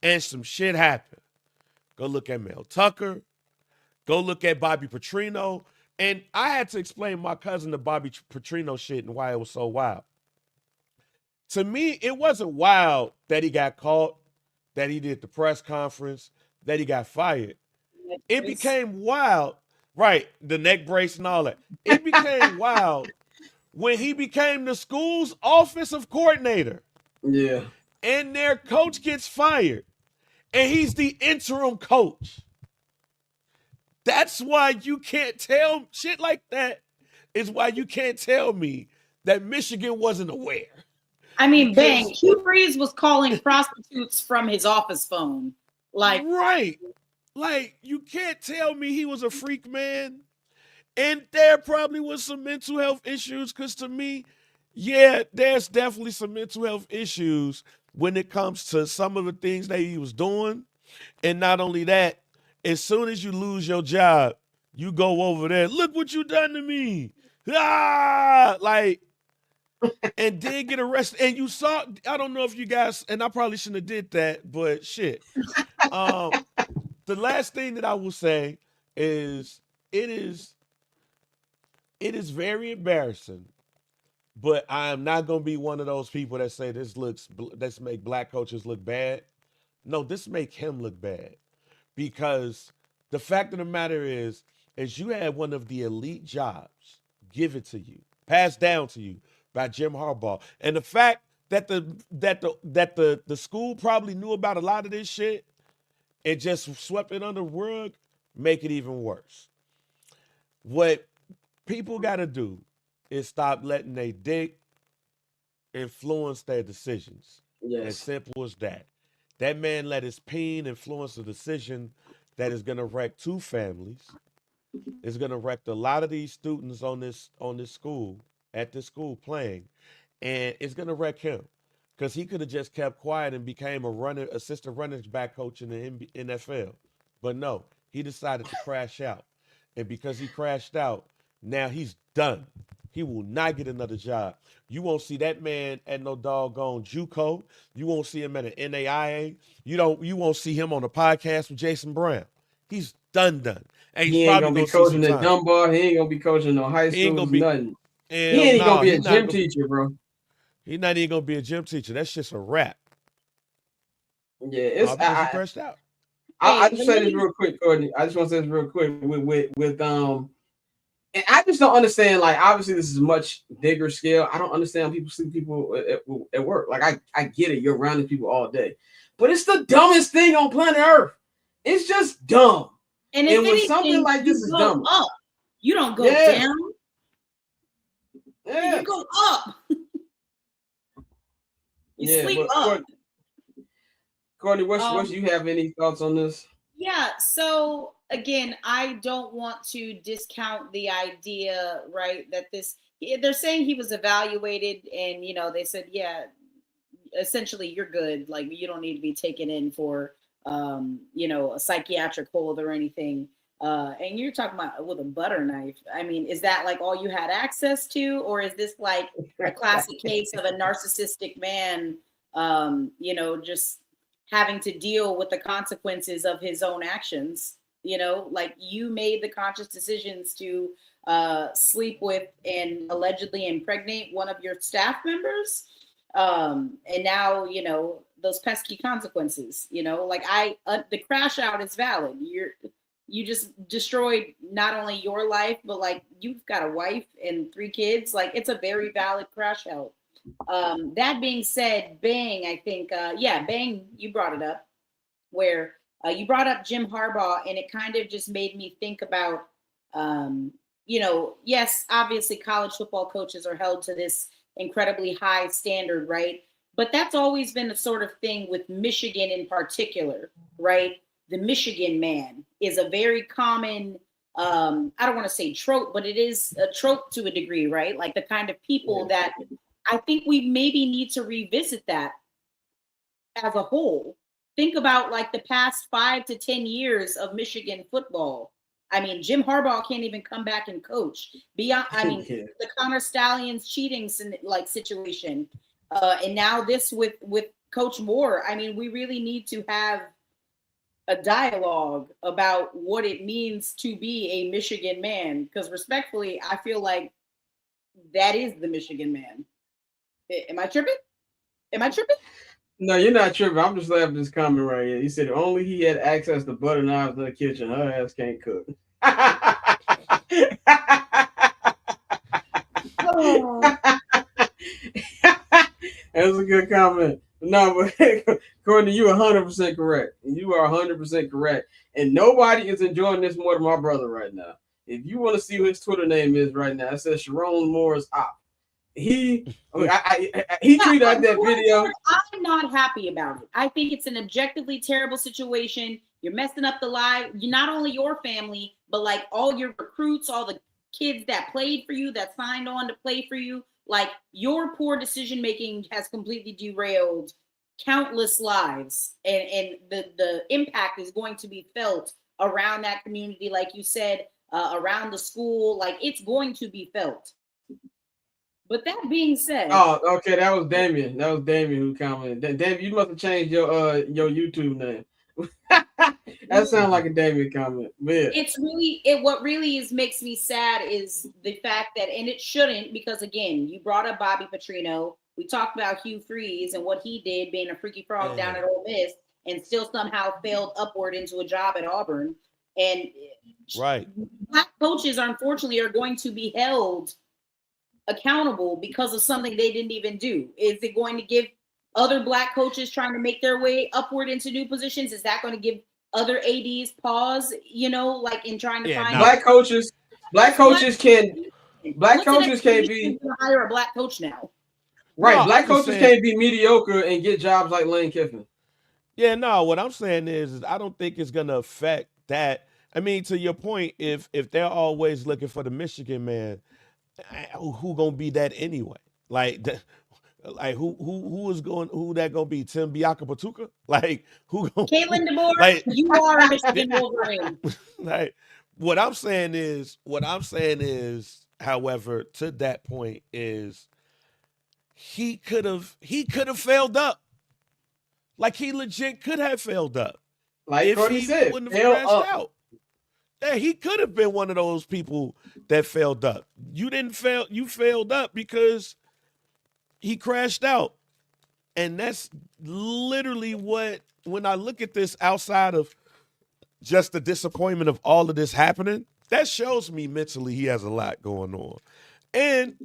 and some shit happen. Go look at Mel Tucker. Go look at Bobby Petrino. And I had to explain my cousin the Bobby Petrino shit and why it was so wild. To me, it wasn't wild that he got caught, that he did the press conference, that he got fired. It became wild, right? The neck brace and all that. It became wild when he became the school's offensive coordinator. Yeah. And their coach gets fired. And he's the interim coach. That's why you can't tell shit like that. Is why you can't tell me that Michigan wasn't aware. I mean, Bang, Hugh Freeze was calling prostitutes from his office phone. Like, right. Like, you can't tell me he was a freak man. And there probably was some mental health issues, because to me, yeah, there's definitely some mental health issues when it comes to some of the things that he was doing. And not only that, as soon as you lose your job, you go over there, look what you done to me. Ah, like, and then get arrested. And you saw, I don't know if you guys, and I probably shouldn't have did that, but shit. The last thing that I will say is it is very embarrassing, but I am not going to be one of those people that say this make black coaches look bad. No, this make him look bad, because the fact of the matter is, is you had one of the elite jobs given to you, passed down to you by Jim Harbaugh, and the fact that the school probably knew about a lot of this shit and just swept it under the rug, make it even worse. What people got to do is stop letting their dick influence their decisions. As Yes. simple as that. That man let his pain influence a decision that is going to wreck two families. It's going to wreck a lot of these students on this school, at this school playing, and it's going to wreck him because he could have just kept quiet and became assistant running back coach in the NFL. But no, he decided to crash out. And because he crashed out, now he's done. He will not get another job. You won't see that man at no doggone JUCO. You won't see him at an NAIA. You won't see him on a podcast with Jason Brown. He's done. And He ain't gonna be coaching at Dunbar. He ain't gonna be coaching no high schools, nothing. He ain't gonna be a gym teacher, bro. He's not even gonna be a gym teacher. That's just a rap. Yeah, it's he crashed out. I just say this real quick, Courtney. I just want to say this real quick with and I just don't understand. Like, obviously, this is a much bigger scale. I don't understand people see people at work. Like, I get it. You're around these people all day, but it's the dumbest thing on planet Earth. It's just dumb. And when something like this is dumb, up, you don't go down. Yeah, you go up. You sleep up. Courtney, what you have any thoughts on this? Yeah, so again, I don't want to discount the idea, right, that they're saying he was evaluated and, they said, yeah, essentially you're good. Like, you don't need to be taken in for, a psychiatric hold or anything. And you're talking about with a butter knife. I mean, is that like all you had access to? Or is this like a classic case of a narcissistic man, just having to deal with the consequences of his own actions? Like, you made the conscious decisions to sleep with and allegedly impregnate one of your staff members. And now, those pesky consequences, like the crash out is valid. You just destroyed not only your life, but like you've got a wife and 3 kids. Like, it's a very valid crash out. That being said, Bang, I think, Bang, you brought it up where you brought up Jim Harbaugh, and it kind of just made me think about, yes, obviously college football coaches are held to this incredibly high standard, right? But that's always been a sort of thing with Michigan in particular, right? The Michigan man is a very common, I don't want to say trope, but it is a trope to a degree, right? Like the kind of people that I think we maybe need to revisit that as a whole. Think about like the past 5 to 10 years of Michigan football. I mean, Jim Harbaugh can't even come back and coach. Beyond, I mean, the Connor Stallions cheating situation, and now this with Coach Moore. I mean, we really need to have a dialogue about what it means to be a Michigan man. Because respectfully, I feel like that is the Michigan man. Am I tripping? No, you're not tripping. I'm just laughing at this comment right here. He said only he had access to butter knives in the kitchen. Her ass can't cook. That's a good comment. No, but Courtney, you are 100% correct. You are 100% correct. And nobody is enjoying this more than my brother right now. If you want to see what his Twitter name is right now, it says Sherrone Moore's op. He tweeted out that video. I'm not happy about it. I think it's an objectively terrible situation. You're messing up the life. You're not only your family, but like all your recruits, all the kids that played for you, that signed on to play for you. Like, your poor decision making has completely derailed countless lives, and the impact is going to be felt around that community, like you said, around the school. Like, it's going to be felt. But that being said, oh, okay, that was Damien. That was Damien who commented. Damien, you must have changed your YouTube name. That sounds like a Damien comment. Yeah. It's really what really makes me sad is the fact that, and it shouldn't, because again, you brought up Bobby Petrino. We talked about Hugh Freeze and what he did being a freaky frog down at Ole Miss and still somehow failed upward into a job at Auburn. And Right. black coaches, unfortunately, are going to be held accountable because of something they didn't even do. Is it going to give other black coaches trying to make their way upward into new positions? Is that going to give other ADs pause, like in trying to Yeah, find no. Black coaches can't be hire a black coach now. right. No, Black I'm just coaches saying- can't be mediocre and get jobs like Lane Kiffin. Yeah, no, what I'm saying is I don't think it's gonna affect that. I mean, to your point, if they're always looking for the Michigan man, who gonna be that anyway? Like, who is going? Who that gonna be? Tim Biakabatuka? Like, who gonna? Caitlin DeBoer, Like, you are a Michigan Wolverine. like, what I'm saying is, however, to that point is, he could have failed up. Like, he legit could have failed up. Like if Courtney he said, wouldn't have fail crashed up. out. Yeah, he could have been one of those people that failed up. You didn't fail. You failed up because he crashed out. And that's literally what, when I look at this outside of just the disappointment of all of this happening, that shows me mentally he has a lot going on. And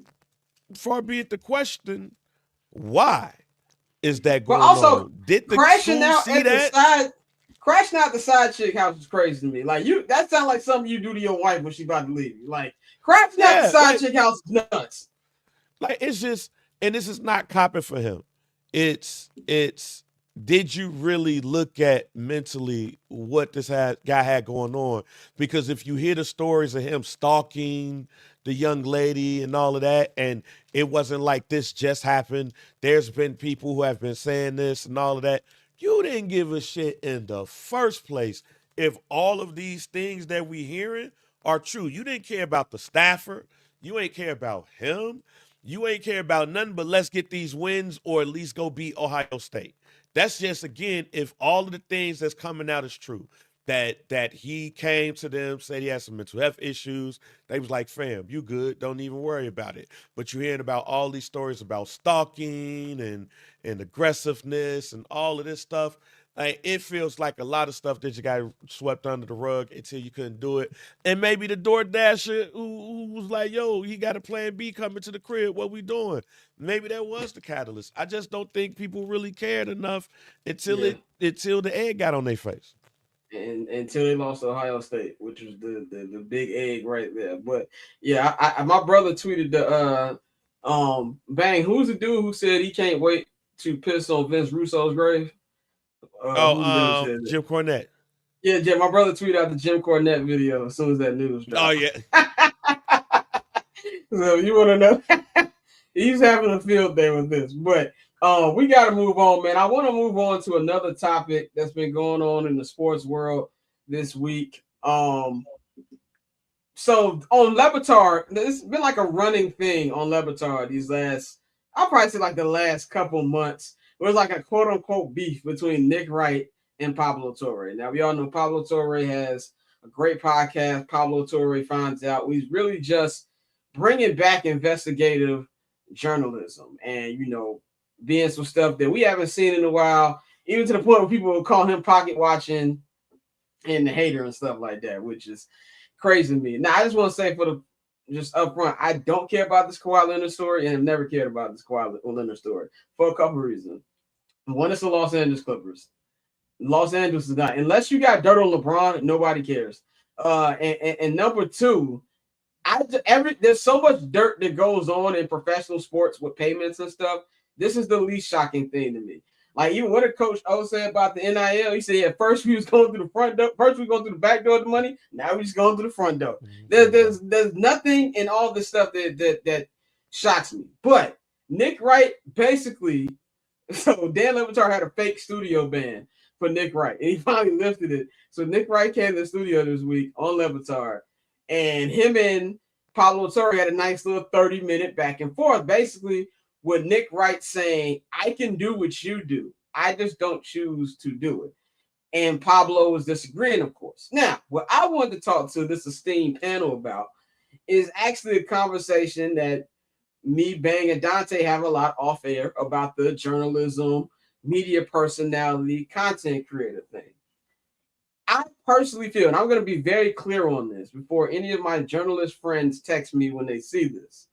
far be it the question, why is that But going also, on? Did the crashing crew out see at that? the side, crashing out the side chick house is crazy to me. Like that sounds like something you do to your wife when she's about to leave you. Like crashing out the side chick house is nuts. Like, it's just, and this is not copping for him. It's did you really look at mentally what this guy had going on? Because if you hear the stories of him stalking the young lady and all of that, and it wasn't like this just happened, there's been people who have been saying this and all of that. You didn't give a shit in the first place if all of these things that we hearing are true. You didn't care about the staffer. You ain't care about him. You ain't care about nothing but let's get these wins or at least go beat Ohio State. That's just, again, if all of the things that's coming out is true, that he came to them, said he had some mental health issues. They was like, fam, you good. Don't even worry about it. But you're hearing about all these stories about stalking and aggressiveness and all of this stuff. Like, it feels like a lot of stuff that you got swept under the rug until you couldn't do it. And maybe the DoorDasher who was like, yo, he got a plan B coming to the crib. What we doing? Maybe that was the catalyst. I just don't think people really cared enough until the egg got on their face. And until they lost to Ohio State, which was the big egg right there. But yeah, I my brother tweeted the Bang, who's the dude who said he can't wait to piss on Vince Russo's grave? Jim Cornette. Yeah, my brother tweeted out the Jim Cornette video as soon as that news dropped. Oh yeah. So you want to know? He's having a field day with this, but we got to move on, man. I want to move on to another topic that's been going on in the sports world this week. So on Le Batard, it's been like a running thing on Le Batard these last, I'll probably say like the last couple months. It was like a quote unquote beef between Nick Wright and Pablo Torre. Now we all know Pablo Torre has a great podcast. Pablo Torre finds out. He's really just bringing back investigative journalism and, being some stuff that we haven't seen in a while, even to the point where people will call him pocket watching and the hater and stuff like that, which is crazy to me. Now, I just want to say just up front, I don't care about this Kawhi Leonard story and have never cared about this Kawhi Leonard story for a couple of reasons. One, it's the Los Angeles Clippers. Los Angeles is not, unless you got dirt on LeBron, nobody cares. And number two, there's so much dirt that goes on in professional sports with payments and stuff. This is the least shocking thing to me. Like, even what did Coach O say about the NIL? He said, first we was going through the front door. First we going through the back door of the money. Now we just going through the front door. There's nothing in all this stuff that shocks me. But Nick Wright basically, so Dan Le Batard had a fake studio ban for Nick Wright, and he finally lifted it. So Nick Wright came to the studio this week on Le Batard, and him and Pablo Torre had a nice little 30-minute back and forth, basically with Nick Wright saying, I can do what you do. I just don't choose to do it. And Pablo was disagreeing, of course. Now, what I wanted to talk to this esteemed panel about is actually a conversation that me, Bang, and Dante have a lot off air about the journalism, media personality, content creator thing. I personally feel, and I'm going to be very clear on this before any of my journalist friends text me when they see this.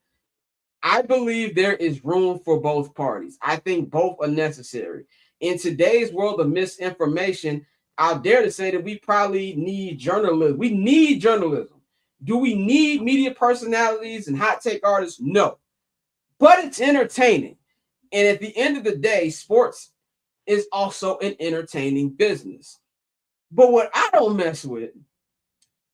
I believe there is room for both parties. I think both are necessary. In today's world of misinformation, I'll dare to say that we probably need journalism. We need journalism. Do we need media personalities and hot take artists? No. But it's entertaining. And at the end of the day, sports is also an entertaining business. But what I don't mess with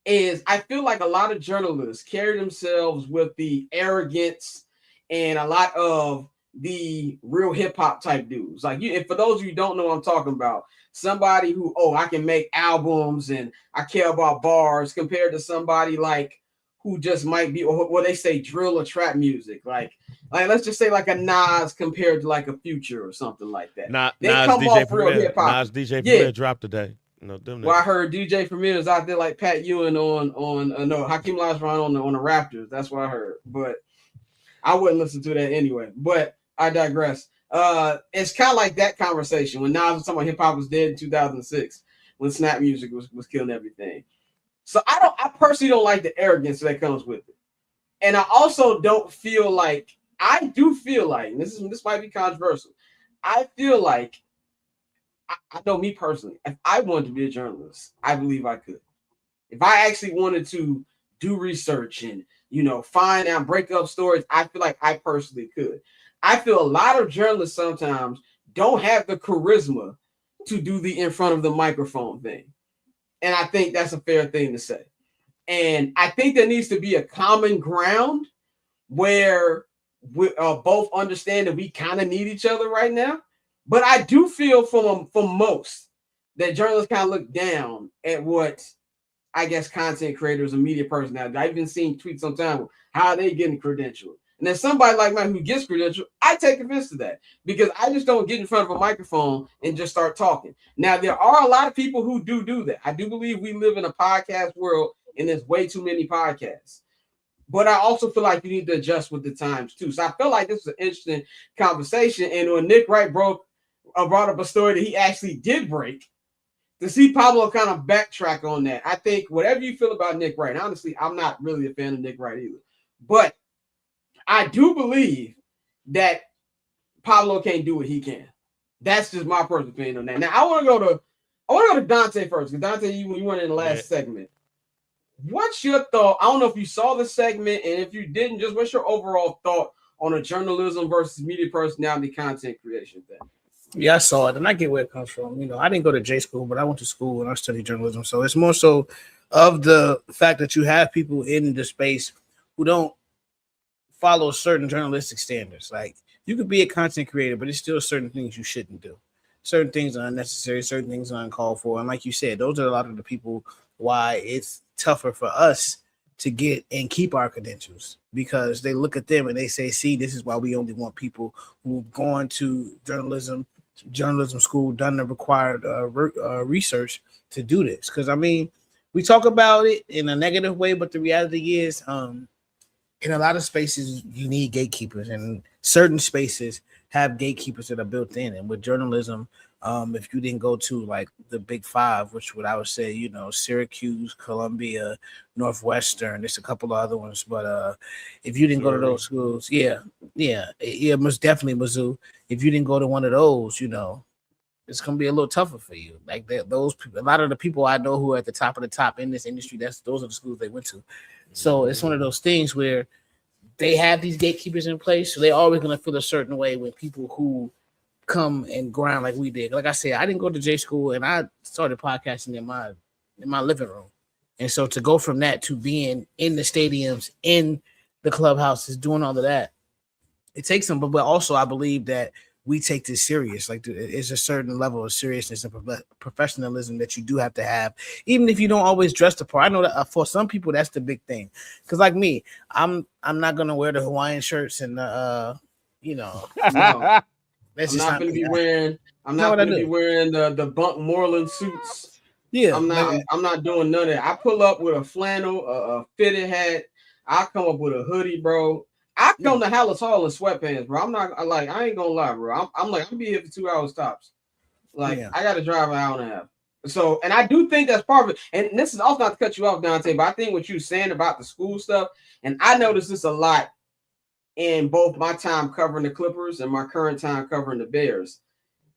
is I feel like a lot of journalists carry themselves with the arrogance and a lot of the real hip hop type dudes. Like you, and for those of you who don't know what I'm talking about, somebody who, I can make albums and I care about bars compared to somebody like who just might be, or what they say, drill or trap music. Like let's just say like a Nas compared to like a Future or something like that. They Nas come DJ off real hip hop. Nas DJ Premier dropped today. Well, I heard DJ Premier is out there like Pat Ewing on Hakeem Olajuwon on the Raptors. That's what I heard, but I wouldn't listen to that anyway. But I digress. It's kind of like that conversation when Nas was talking about hip hop was dead in 2006 when Snap music was killing everything. So I personally don't like the arrogance that comes with it, and I also don't feel like and this might be controversial. I feel like. I know me personally, if I wanted to be a journalist, I believe I could. If I actually wanted to do research and, find out, break up stories, I feel like I personally could. I feel a lot of journalists sometimes don't have the charisma to do the in front of the microphone thing. And I think that's a fair thing to say. And I think there needs to be a common ground where we both understand that we kind of need each other right now. But I do feel from most that journalists kind of look down at what I guess content creators and media personalities. I've even seen tweets sometimes. How are they getting credentialed? And then somebody like mine who gets credentialed, I take offense to that because I just don't get in front of a microphone and just start talking. Now, there are a lot of people who do that. I do believe we live in a podcast world and there's way too many podcasts. But I also feel like you need to adjust with the times too. So I feel like this is an interesting conversation. And when Nick Wright brought up a story that he actually did break, to see Pablo kind of backtrack on that, I think whatever you feel about Nick Wright, honestly, I'm not really a fan of Nick Wright either. But I do believe that Pablo can't do what he can. That's just my personal opinion on that. Now I want to go to Dante first, because Dante, you went in the last segment. What's your thought? I don't know if you saw the segment, and if you didn't, just what's your overall thought on a journalism versus media personality content creation thing? Yeah, I saw it, and I get where it comes from. I didn't go to J school, but I went to school and I studied journalism. So it's more so of the fact that you have people in the space who don't follow certain journalistic standards. Like, you could be a content creator, but there's still certain things you shouldn't do. Certain things are unnecessary, certain things are uncalled for. And like you said, those are a lot of the people why it's tougher for us to get and keep our credentials, because they look at them and they say, see, this is why we only want people who've gone to journalism school, done the required research to do this. Because we talk about it in a negative way, but the reality is in a lot of spaces you need gatekeepers, and certain spaces have gatekeepers that are built in. And with journalism, if you didn't go to like the big five, which would I would say, Syracuse, Columbia, Northwestern, there's a couple of other ones, but if you didn't go to those schools, most definitely Mizzou. If you didn't go to one of those, it's gonna be a little tougher for you. Like those people, a lot of the people I know who are at the top of the top in this industry, those are the schools they went to. So it's one of those things where they have these gatekeepers in place, so they're always gonna feel a certain way when people who come and grind like we did. Like I said, I didn't go to J school, and I started podcasting in my living room. And so to go from that to being in the stadiums, in the clubhouses, doing all of that, it takes some. But also, I believe that we take this serious. Like, it's a certain level of seriousness and professionalism that you do have to have, even if you don't always dress the part. I know that for some people, that's the big thing. Because like me, I'm not gonna wear the Hawaiian shirts and no. I'm not going to be wearing the Bunk Moreland suits. Yeah, I'm not doing none of that. I pull up with a flannel, a fitted hat. I come up with a hoodie, bro. I come to Hallis Hall in sweatpants, bro. I ain't gonna lie, bro. I'm gonna be here for 2 hours tops. I got to drive an hour and a half. So, and I do think that's part of it. And this is also not to cut you off, Dante, but I think what you're saying about the school stuff, and I notice this a lot in both my time covering the Clippers and my current time covering the Bears.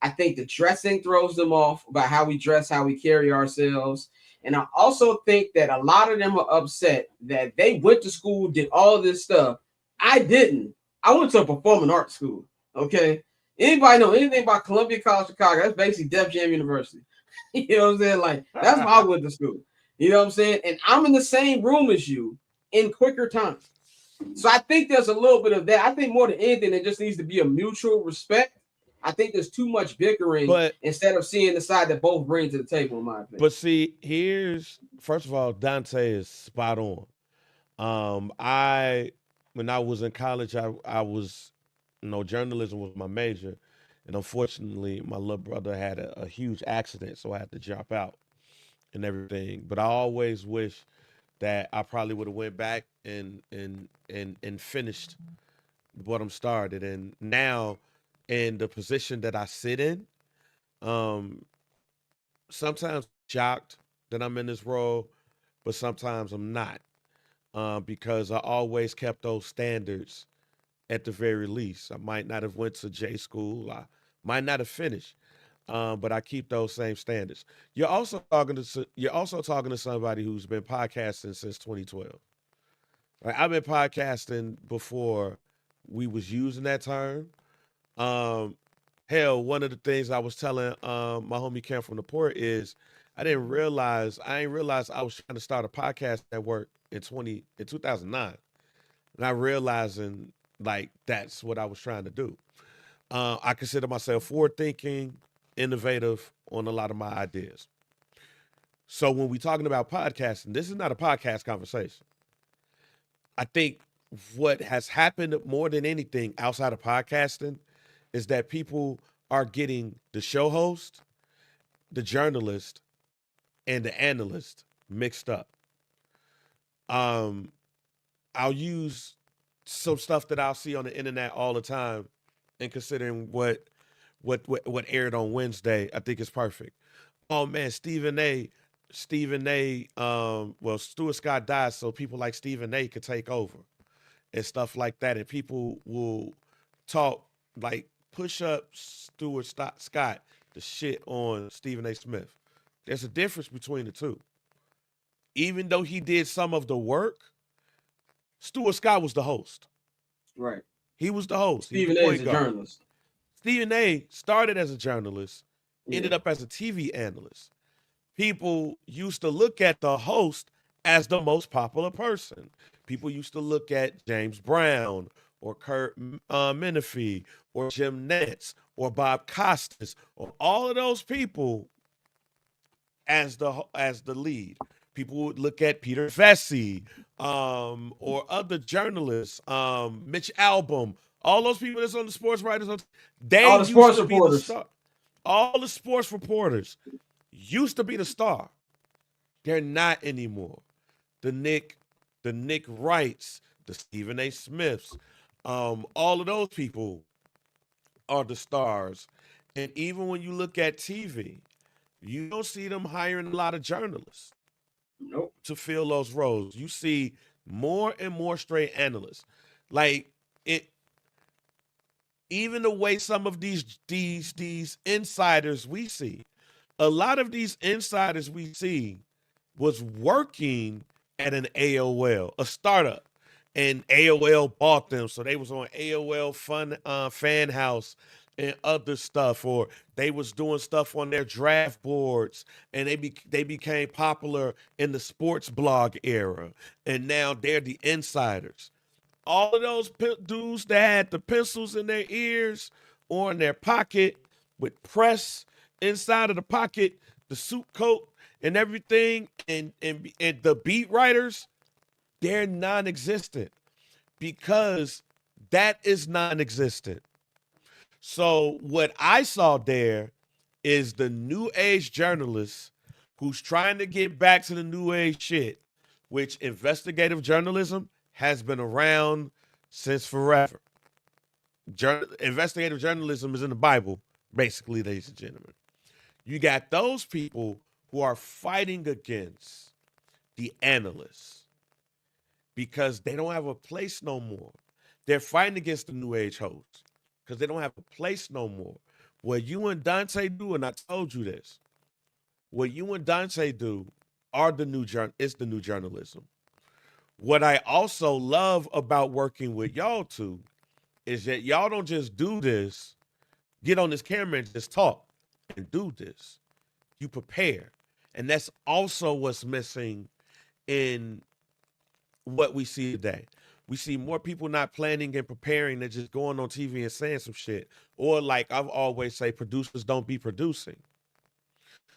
I think the dressing throws them off about how we dress, how we carry ourselves. And I also think that a lot of them are upset that they went to school, did all this stuff. I didn't. I went to a performing arts school. Okay. Anybody know anything about Columbia College Chicago? That's basically Def Jam University. You know what I'm saying? Like, that's why I went to school. You know what I'm saying? And I'm in the same room as you in quicker time. So I think there's a little bit of that. I think more than anything, there just needs to be a mutual respect. I think there's too much bickering instead of seeing the side that both bring to the table, in my opinion. But see, first of all, Dante is spot on. When I was in college, I was, journalism was my major. And unfortunately, my little brother had a huge accident, so I had to drop out and everything. But I always wish that I probably would have went back and finished what I'm started. And now, in the position that I sit in, sometimes shocked that I'm in this role, but sometimes I'm not, because I always kept those standards at the very least. I might not have went to J school. I might not have finished, but I keep those same standards. You're also talking to somebody who's been podcasting since 2012. Like, I've been podcasting before we was using that term. Hell, one of the things I was telling my homie Cam from the port is I didn't realize I was trying to start a podcast network in 2009. Not realizing like that's what I was trying to do. I consider myself forward thinking, innovative on a lot of my ideas. So when we're talking about podcasting, this is not a podcast conversation. I think what has happened more than anything outside of podcasting is that people are getting the show host, the journalist, and the analyst mixed up. I'll use some stuff that I'll see on the internet all the time, and considering what aired on Wednesday, I think it's perfect. Oh man, Stephen A. Stuart Scott died, so people like Stephen A. could take over and stuff like that, and people will talk like push up Stuart Scott the shit on Stephen A. Smith. There's a difference between the two. Even though he did some of the work, Stuart Scott was the host. Right. He was the host. Stephen A. is a journalist. Stephen A. started as a journalist, ended up as a TV analyst. People used to look at the host as the most popular person. People used to look at James Brown or Kurt Menefee or Jim Nantz or Bob Costas or all of those people as the lead. People would look at Peter Vesey or other journalists, Mitch Albom, all those people that's on the sports writers. All the sports reporters. All the sports reporters used to be the star. They're not anymore. The Nick Wrights, the Stephen A. Smiths, all of those people are the stars. And even when you look at TV, you don't see them hiring a lot of journalists. Nope. To fill those roles. You see more and more straight analysts. Like it, even the way some of these insiders we see, a lot of these insiders we see was working at an AOL, a startup, and AOL bought them, so they was on AOL Fan House and other stuff, or they was doing stuff on their draft boards, and they became popular in the sports blog era, and now they're the insiders. All of those dudes that had the pencils in their ears or in their pocket with press inside of the pocket, the suit coat and everything, and the beat writers, they're non-existent because that is non-existent. So what I saw there is the new age journalist who's trying to get back to the new age shit, which investigative journalism has been around since forever. Investigative journalism is in the Bible, basically, ladies and gentlemen. You got those people who are fighting against the analysts because they don't have a place no more. They're fighting against the new age hosts because they don't have a place no more. What you and Dante do, and I told you this, what you and Dante do are the new journalism. What I also love about working with y'all two is that y'all don't just do this, get on this camera and just talk and do this. You prepare. And that's also what's missing in what we see today. We see more people not planning and preparing than just going on TV and saying some shit. Or like I've always say, producers don't be producing.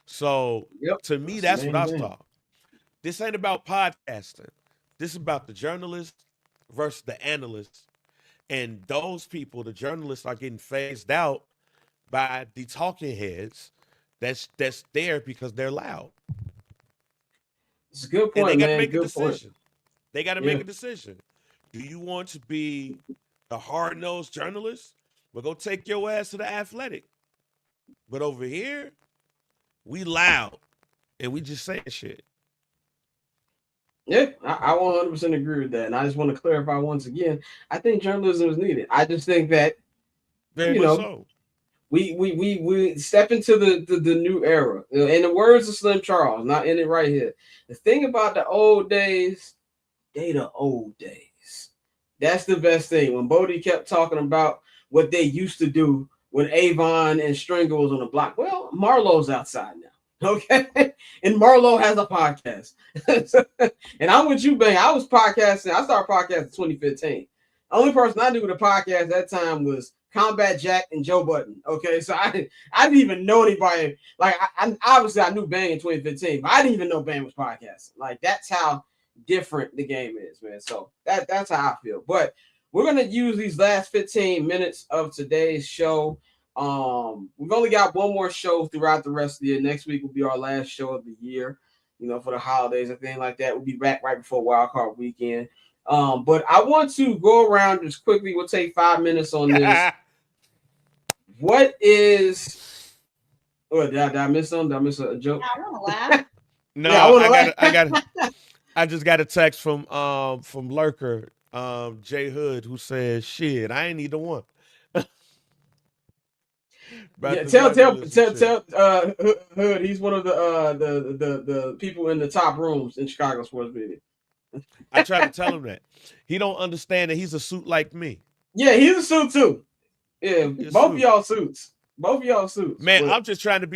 So to me, that's what I thought. This ain't about podcasting. This is about the journalists versus the analysts. And those people, the journalists, are getting phased out by the talking heads that's there because they're loud. It's a good point, and they gotta man. make Good a decision. point. They got to make a decision. Do you want to be the hard-nosed journalist? Well, go take your ass to the Athletic. But over here, we loud and we just saying shit. Yeah, I 100% agree with that. And I just want to clarify once again, I think journalism is needed. I just think that, Very much so. We step into the new era. In the words of Slim Charles, not in it right here. The thing about the old days, they the old days. That's the best thing. When Bodie kept talking about what they used to do when Avon and Stringer was on the block. Well, Marlowe's outside now. Okay. And Marlo has a podcast. And I'm with you, Bang. I was podcasting. I started podcasting in 2015. The only person I knew with a podcast at that time was Combat Jack and Joe Budden. Okay. So I didn't even know anybody. Like I obviously I knew Bang in 2015, but I didn't even know Bang was podcasting. Like that's how different the game is, man. So that's how I feel. But we're gonna use these last 15 minutes of today's show. We've only got one more show throughout the rest of the year. Next week will be our last show of the year, for the holidays and things like that. We'll be back right before Wild Card Weekend. But I want to go around just quickly. We'll take 5 minutes on this. What is? Oh, did I miss something? Did I miss a joke? I want to laugh. No, Yeah, I just got a text from Lurker, Jay Hood, who says, "Shit, I ain't either one." Yeah, tell Hood he's one of the people in the top rooms in Chicago sports media. I tried to tell him that. He don't understand that he's a suit like me. Yeah, he's a suit too. Yeah, both of y'all suits. Man, but... I'm just trying to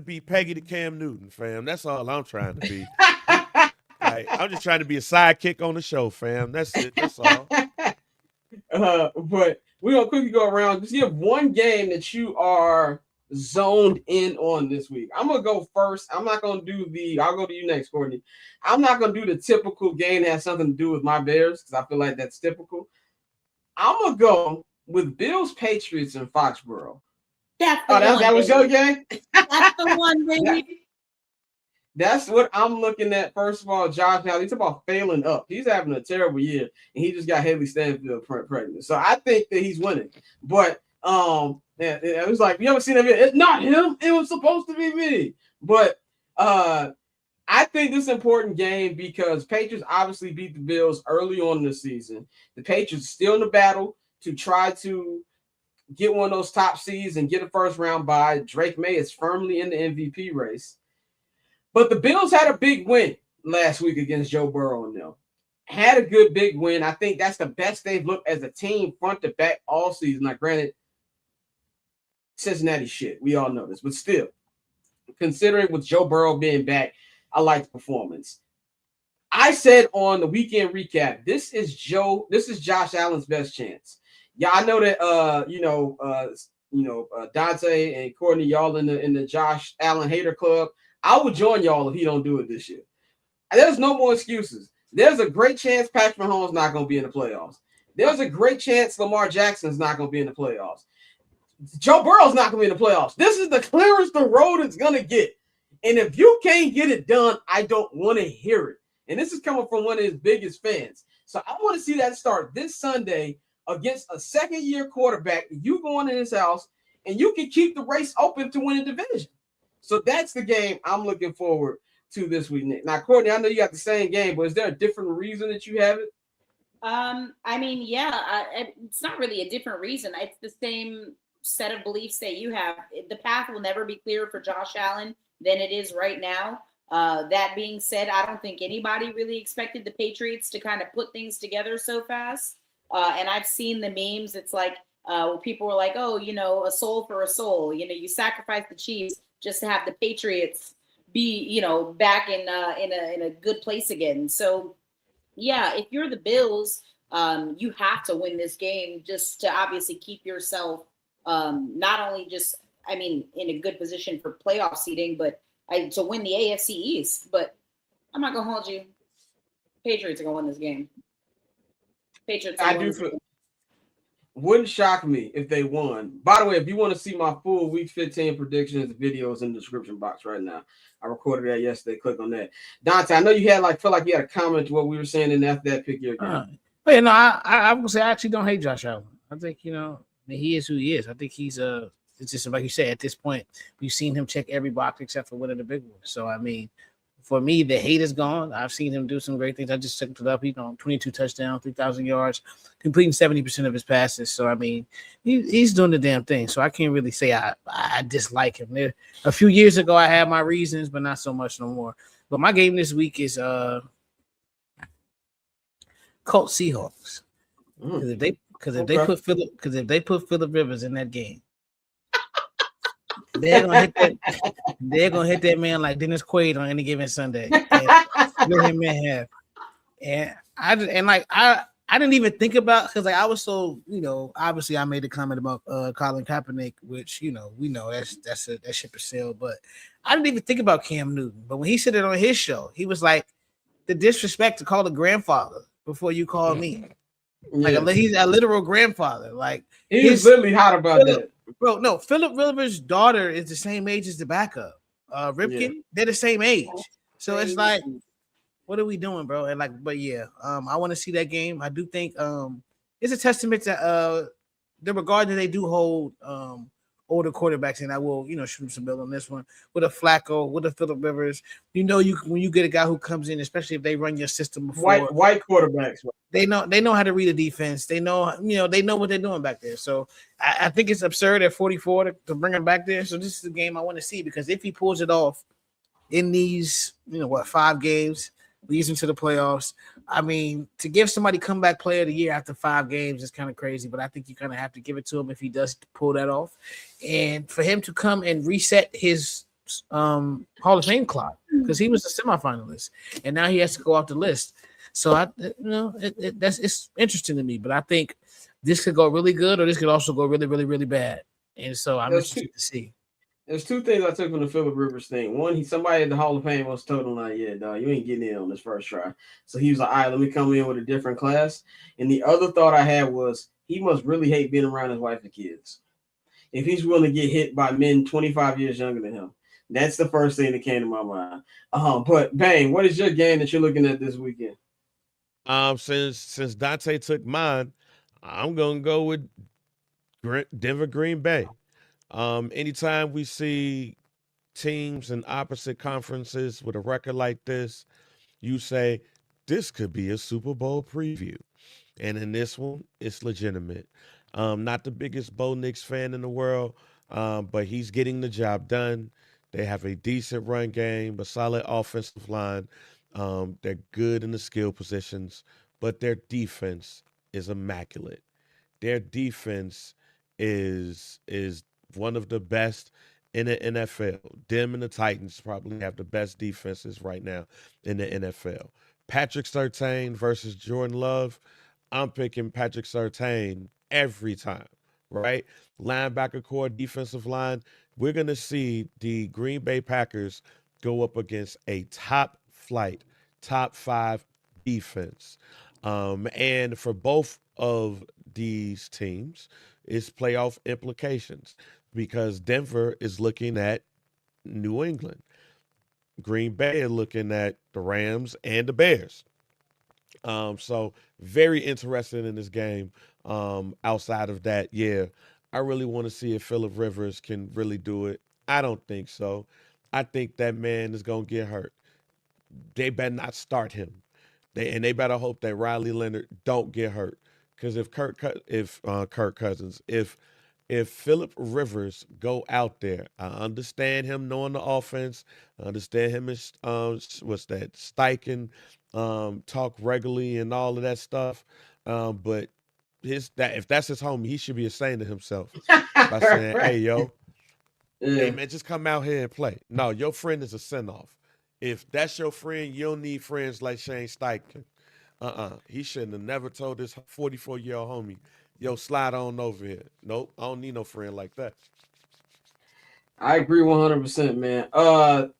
be Peggy to Cam Newton, fam. That's all I'm trying to be. I'm just trying to be a sidekick on the show, fam. That's it. That's all. But we're gonna quickly go around. Just give one game that you are zoned in on this week. I'm gonna go first. I'm not gonna do I'll go to you next, Courtney. I'm not gonna do the typical game that has something to do with my Bears because I feel like that's typical. I'm gonna go with Bills Patriots in Foxborough. That was your game? That's the one, baby. That's what I'm looking at. First of all, Josh Allen, he's about failing up. He's having a terrible year, and he just got Haley Stanfield pregnant. So I think that he's winning. But it was like, you ever seen that video? It's not him. It was supposed to be me. But I think this is an important game because Patriots obviously beat the Bills early on in the season. The Patriots still in the battle to try to get one of those top seeds and get a first round bye. Drake May is firmly in the MVP race. But the Bills had a big win last week against Joe Burrow and them. Had a good big win. I think that's the best they've looked as a team front to back all season. Now, granted, Cincinnati shit. We all know this. But still, considering with Joe Burrow being back, I like the performance. I said on the weekend recap, this is Josh Allen's best chance. Yeah, I know that Dante and Courtney, y'all in the Josh Allen hater club. I would join y'all if he don't do it this year. There's no more excuses. There's a great chance Patrick Mahomes not going to be in the playoffs. There's a great chance Lamar Jackson's not going to be in the playoffs. Joe Burrow's not going to be in the playoffs. This is the clearest the road is going to get. And if you can't get it done, I don't want to hear it. And this is coming from one of his biggest fans. So I want to see that start this Sunday against a second-year quarterback. You going in his house, and you can keep the race open to win a division. So that's the game I'm looking forward to this week, Nick. Now, Courtney, I know you got the same game, but is there a different reason that you have it? I mean, yeah, it's not really a different reason. It's the same set of beliefs that you have. The path will never be clearer for Josh Allen than it is right now. That being said, I don't think anybody really expected the Patriots to kind of put things together so fast. And I've seen the memes. It's like people were like, "Oh, a soul for a soul." You sacrifice the Chiefs just to have the Patriots be, back in a good place again. So yeah, if you're the Bills, you have to win this game just to obviously keep yourself not only just, I mean, in a good position for playoff seeding, but to win the AFC East. But I'm not gonna hold you. Patriots are gonna win this game. Patriots. I do feel. Wouldn't shock me if they won. By the way, if you want to see my full Week 15 predictions, the video is in the description box right now. I recorded that yesterday. Click on that. Dante, I know you had felt like you had a comment to what we were saying in after that pick your game. But no, I would say I actually don't hate Josh Allen. I think he is who he is. I think he's it's just like you said, at this point, we've seen him check every box except for winning the big one. So I mean, for me, the hate is gone. I've seen him do some great things. I just checked it up. He's on 22 touchdowns, 3,000 yards, completing 70% of his passes. So I mean, he's doing the damn thing. So I can't really say I dislike him. A few years ago, I had my reasons, but not so much no more. But my game this week is Colts Seahawks. Because if they put Phillip Rivers in that game, they're gonna hit that man like Dennis Quaid on any given Sunday. Let him in half. And I didn't even think about, because I was so, obviously I made a comment about Colin Kaepernick, which we know that ship is sailed, but I didn't even think about Cam Newton. But when he said it on his show, he was like, the disrespect to call a grandfather before you call me. Like he's a literal grandfather. Like he's literally hot about that. Bro, no, Phillip Rivers' daughter is the same age as the backup. Ripken, they're the same age. So it's like, what are we doing, bro? And but yeah, I want to see that game. I do think it's a testament to the regard that they do hold older quarterbacks, and I will, shoot them some bill on this one with a Flacco, with a Phillip Rivers. When you get a guy who comes in, especially if they run your system before, white quarterbacks, they know how to read a defense. They know what they're doing back there. So I think it's absurd at 44 to bring him back there. So this is a game I want to see, because if he pulls it off in these, 5 games, leads into the playoffs. I mean, to give somebody comeback player of the year after 5 games is kind of crazy, but I think you kind of have to give it to him if he does pull that off. And for him to come and reset his Hall of Fame clock, because he was a semifinalist and now he has to go off the list. So it's interesting to me, but I think this could go really good, or this could also go really, really, really bad. And so I'm interested to see. There's 2 things I took from the Phillip Rivers thing. One, somebody at the Hall of Fame was told him, like, yeah, dog, you ain't getting in on this first try. So he was like, all right, let me come in with a different class. And the other thought I had was, he must really hate being around his wife and kids if he's willing to get hit by men 25 years younger than him. That's the first thing that came to my mind. But Bang, what is your game that you're looking at this weekend? Since Dante took mine, I'm gonna go with Denver Green Bay. Anytime we see teams in opposite conferences with a record like this, you say this could be a Super Bowl preview. And in this one, it's legitimate. Not the biggest Bo Nix fan in the world, but he's getting the job done. They have a decent run game, a solid offensive line. They're good in the skill positions, but their defense is immaculate. Their defense is one of the best in the NFL. Them and the Titans probably have the best defenses right now in the NFL. Patrick Surtain versus Jordan Love. I'm picking Patrick Surtain every time, right? Linebacker core, defensive line. We're going to see the Green Bay Packers go up against a top-flight, top 5 defense. And for both of these teams, it's playoff implications, because Denver is looking at New England. Green Bay is looking at the Rams and the Bears. So very interested in this game. Outside of that, yeah, I really want to see if Phillip Rivers can really do it. I don't think so. I think that man is gonna get hurt. They better not start him. They better hope that Riley Leonard don't get hurt. Because if Kirk Cousins, if Phillip Rivers go out there, I understand him knowing the offense. I understand him as what's that Steichen, talk regularly and all of that stuff. But if that's his homie, he should be ashamed of himself by saying, "Hey, yo, hey Yeah. man, just come out here and play." No, your friend is a send off. If that's your friend, you don't need friends like Shane Steichen. He shouldn't have never told this 44-year-old homie, "Yo, slide on over here." Nope, I don't need no friend like that. I agree 100%, man.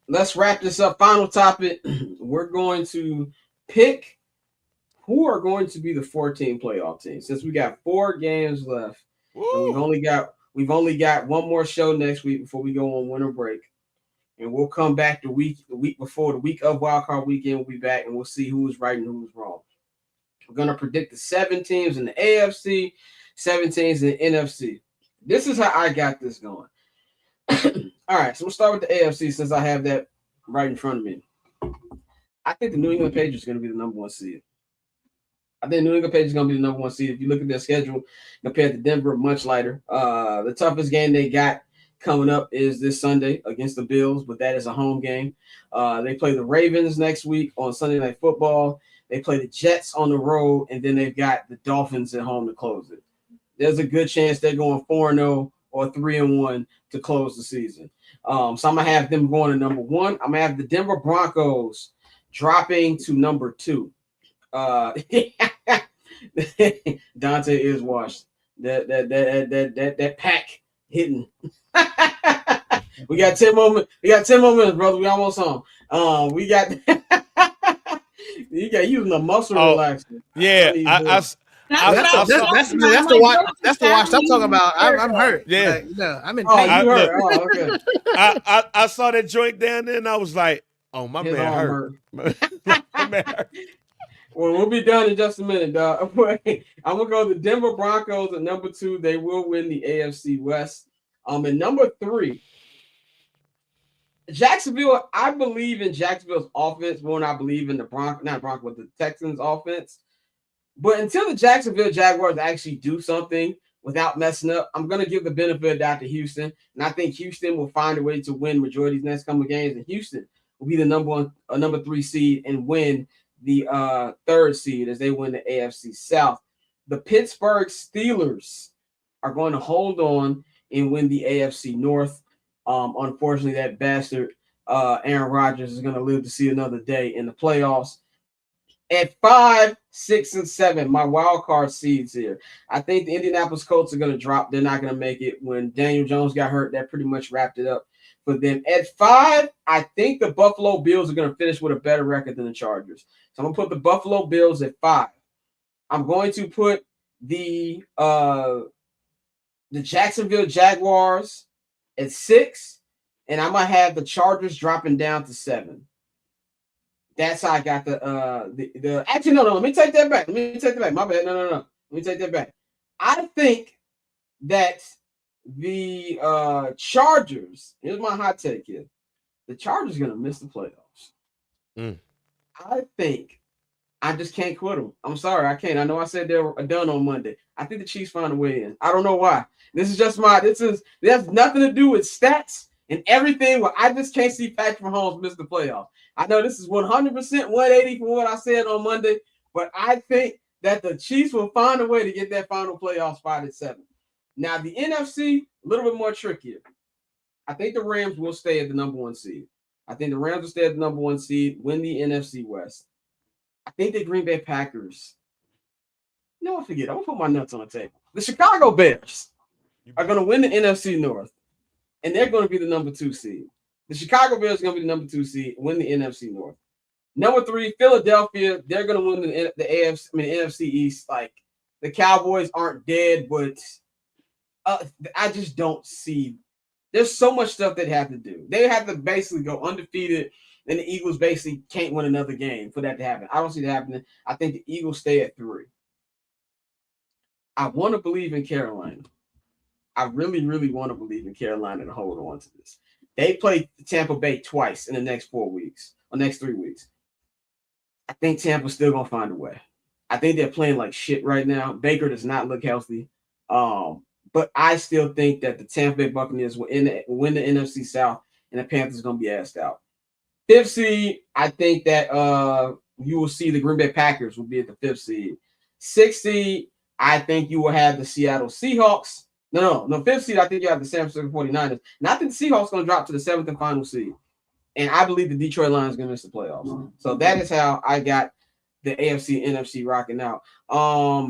Let's wrap this up. Final topic. We're going to pick who are going to be the 14 playoff teams. Since we got 4 games left, and we've only got one more show next week before we go on winter break. And we'll come back the week before, the week of wildcard weekend. We'll be back and we'll see who was right and who was wrong. We're gonna predict the 7 teams in the AFC, 7 teams in the NFC. This is how I got this going. All right, so we'll start with the AFC since I have that right in front of me. I think the New England Patriots are going to be the number 1 seed. I think New England Patriots is going to be the number 1 seed. If you look at their schedule compared to Denver, much lighter. The toughest game they got coming up is this Sunday against the Bills, but that is a home game. They play the Ravens next week on Sunday Night Football. They play the Jets on the road, and then they've got the Dolphins at home to close it. There's a good chance they're going 4-0 or 3-1 to close the season. So I'm going to have them going to number 1. I'm going to have the Denver Broncos dropping to number 2. Dante is washed. That pack hitting. We got 10 more minutes, brother. We almost home. We got you got using the muscle relaxer. Yeah, That's the watch. That's the watch I'm talking about. I'm hurt. Yeah. Like, no, I'm in Oh, pain. you hurt. Okay. I saw that joint down there and I was like, "Oh, my His man arm hurt." My man hurt. Well, we'll be done in just a minute, dog. I'm gonna go the Denver Broncos at number 2. They will win the AFC West. And number 3, Jacksonville. I believe in Jacksonville's offense more than I believe in the but the Texans' offense. But until the Jacksonville Jaguars actually do something without messing up, I'm going to give the benefit of the doubt to Houston. And I think Houston will find a way to win majority of these next couple of games. And Houston will be the number 3 seed and win the 3rd seed as they win the AFC South. The Pittsburgh Steelers are going to hold on and win the AFC North. Unfortunately, that bastard Aaron Rodgers is going to live to see another day in the playoffs. At 5, 6, and 7, my wild card seeds here. I think the Indianapolis Colts are going to drop. They're not going to make it. When Daniel Jones got hurt, that pretty much wrapped it up for them. At 5, I think the Buffalo Bills are going to finish with a better record than the Chargers. So I'm going to put the Buffalo Bills at 5. I'm going to put the Jacksonville Jaguars at 6, and I'm going to have the Chargers dropping down to 7. That's how I got the actually no. Let me take that back. My bad. No. Let me take that back. I think that the Chargers. Here's my hot take here. The Chargers are gonna miss the playoffs. I think I just can't quit them. I'm sorry, I can't. I know I said they were done on Monday. I think the Chiefs find a way in. I don't know why. This has nothing to do with stats and everything. Where I just can't see Patrick Mahomes miss the playoffs. I know this is 100% 180 from what I said on Monday, but I think that the Chiefs will find a way to get that final playoff spot at 7. Now, the NFC, a little bit more trickier. I think the Rams will stay at the number 1 seed. I think the Rams will stay at the number 1 seed, win the NFC West. I think the Green Bay Packers. No, I forget. I'm going to put my nuts on the table. The Chicago Bears are going to win the NFC North, and they're going to be the number 2 seed. The Chicago Bears are going to be the number 2 seed, win the NFC North. Number 3, Philadelphia. They're going to win the NFC East. Like, the Cowboys aren't dead, but I just don't see. There's so much stuff they have to do. They have to basically go undefeated, and the Eagles basically can't win another game for that to happen. I don't see that happening. I think the Eagles stay at 3. I want to believe in Carolina. I really, really want to believe in Carolina to hold on to this. They play Tampa Bay twice in the next 4 weeks or next 3 weeks. I think Tampa's still gonna find a way. I think they're playing like shit right now. Baker does not look healthy. But I still think that the Tampa Bay Buccaneers will win the NFC South, and the Panthers are gonna be asked out. 5th seed, I think that you will see the Green Bay Packers will be at the 5th seed. 6th seed, I think you will have the Seattle Seahawks. No, 5th seed, I think you have the San Francisco 49ers. And I think the Seahawks going to drop to the 7th and final seed. And I believe the Detroit Lions going to miss the playoffs. So that is how I got the AFC and NFC rocking out.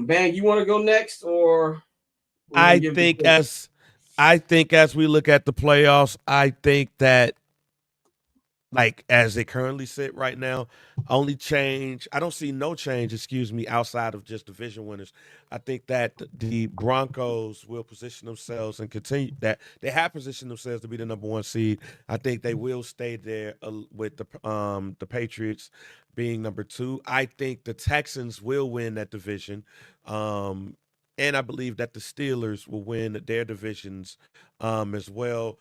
Bang, you want to go next, or I think as we look at the playoffs, I think that, like, as they currently sit right now, I don't see no change, outside of just division winners. I think that the Broncos will position themselves and continue that. They have positioned themselves to be the number 1 seed. I think they will stay there with the Patriots being number 2. I think the Texans will win that division. And I believe that the Steelers will win their divisions as well.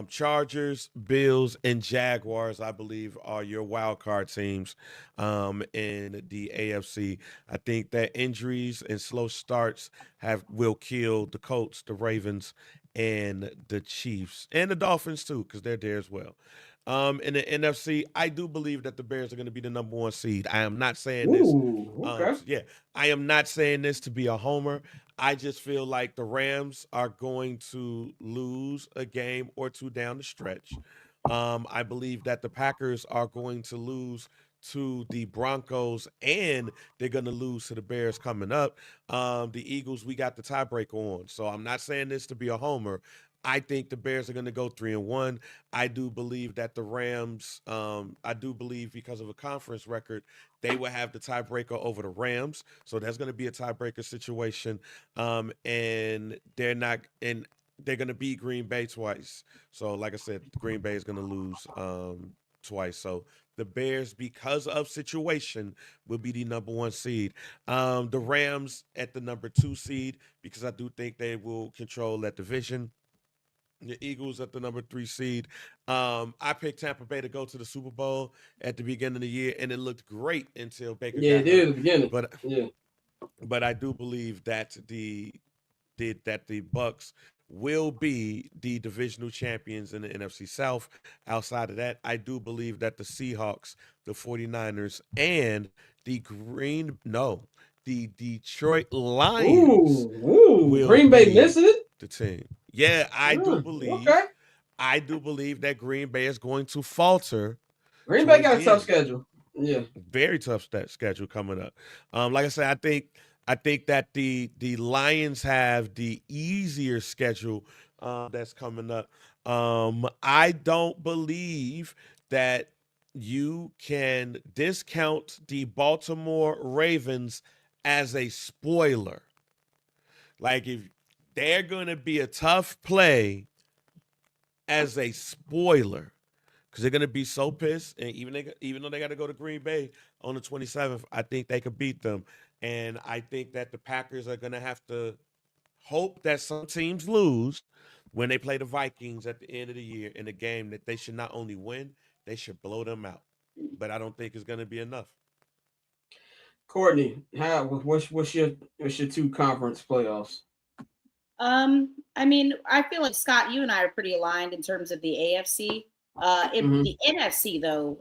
Chargers, Bills, and Jaguars, I believe, are your wild card teams in the AFC. I think that injuries and slow starts will kill the Colts, the Ravens, and the Chiefs, and the Dolphins too, because they're there as well. In the NFC, I do believe that the Bears are going to be the number 1 seed. I am not saying this. Okay. I am not saying this to be a homer. I just feel like the Rams are going to lose a game or two down the stretch. I believe that the Packers are going to lose to the Broncos, and they're going to lose to the Bears coming up. The Eagles, we got the tiebreaker on. So I'm not saying this to be a homer. I think the Bears are going to go 3-1. I do believe that the Rams, I do believe because of a conference record, they will have the tiebreaker over the Rams. So there's going to be a tiebreaker situation. And they're going to beat Green Bay twice. So like I said, Green Bay is going to lose twice. So the Bears, because of situation, will be the number 1 seed. The Rams at the number 2 seed, because I do think they will control that division. The Eagles at the number 3 seed. I picked Tampa Bay to go to the Super Bowl at the beginning of the year, and it looked great until Baker got it did hurt. at the beginning. But I do believe that the Bucks will be the divisional champions in the NFC South. Outside of that, I do believe that the Seahawks, the 49ers, and the Detroit Lions will Green Bay be missing it? the team. Yeah, I do believe. Okay. I do believe that Green Bay is going to falter. Green Bay got a tough schedule. Yeah, very tough schedule coming up. Like I said, I think that the Lions have the easier schedule that's coming up. I don't believe that you can discount the Baltimore Ravens as a spoiler. Like, if they're going to be a tough play as a spoiler, because they're going to be so pissed, and even though they got to go to Green Bay on the 27th, I think they could beat them. And I think that the Packers are going to have to hope that some teams lose when they play the Vikings at the end of the year in a game that they should not only win, they should blow them out. But I don't think it's going to be enough. Courtney, what's your 2 conference playoffs? I mean, I feel like Scott, you and I are pretty aligned in terms of the AFC. The NFC though,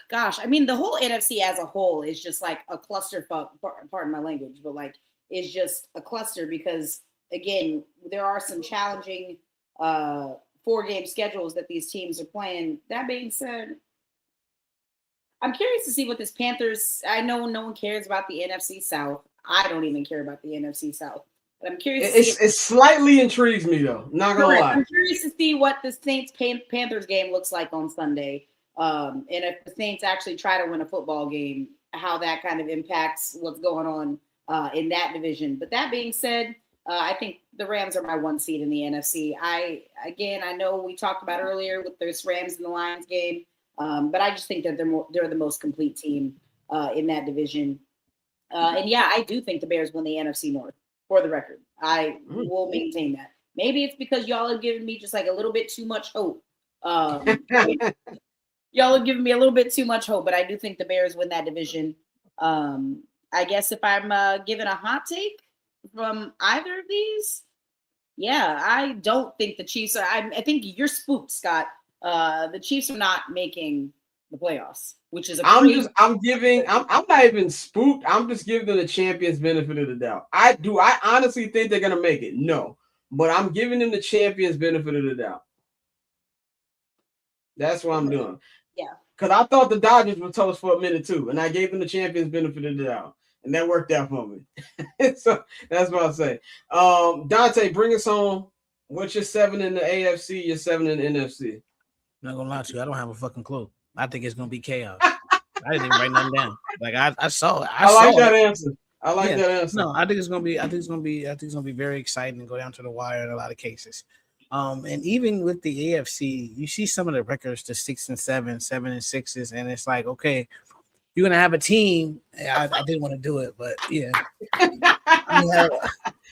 gosh, I mean, the whole NFC as a whole is just like a clusterfuck. Pardon my language, but like it's just a cluster because again, there are some challenging 4-game schedules that these teams are playing. That being said, I'm curious to see what this Panthers. I know no one cares about the NFC South. I don't even care about the NFC South. But I'm curious. It slightly intrigues me though. Not gonna lie. I'm curious to see what the Saints Panthers game looks like on Sunday. And if the Saints actually try to win a football game, how that kind of impacts what's going on in that division. But that being said, I think the Rams are my 1 seed in the NFC. I know we talked about earlier with this Rams and the Lions game, but I just think that they're the most complete team in that division. And yeah, I do think the Bears win the NFC North. For the record, I will maintain that. Maybe it's because y'all are giving me just like a little bit too much hope. Y'all are giving me a little bit too much hope, but I do think the Bears win that division. I guess if I'm given a hot take from either of these, yeah, I don't think the Chiefs are. I think you're spooked, Scott. The Chiefs are not making the playoffs, which is I'm not even spooked. I'm just giving them the champions benefit of the doubt. I honestly think they're gonna make it? No, but I'm giving them the champions benefit of the doubt. That's what I'm doing. Yeah. Because I thought the Dodgers were toast for a minute too, and I gave them the champions benefit of the doubt, and that worked out for me. So that's what I'll say. Dante, bring us home. What's your 7 in the AFC? Your 7 in the NFC? Not gonna lie to you, I don't have a fucking clue. I think it's gonna be chaos. I didn't even write nothing down. Like I saw it. I like that answer. I like that answer. No, I think it's gonna be very exciting and go down to the wire in a lot of cases. And even with the AFC, you see some of the records, the 6-7, 7-6s, and it's like, okay, you're gonna have a team. I didn't want to do it, but yeah.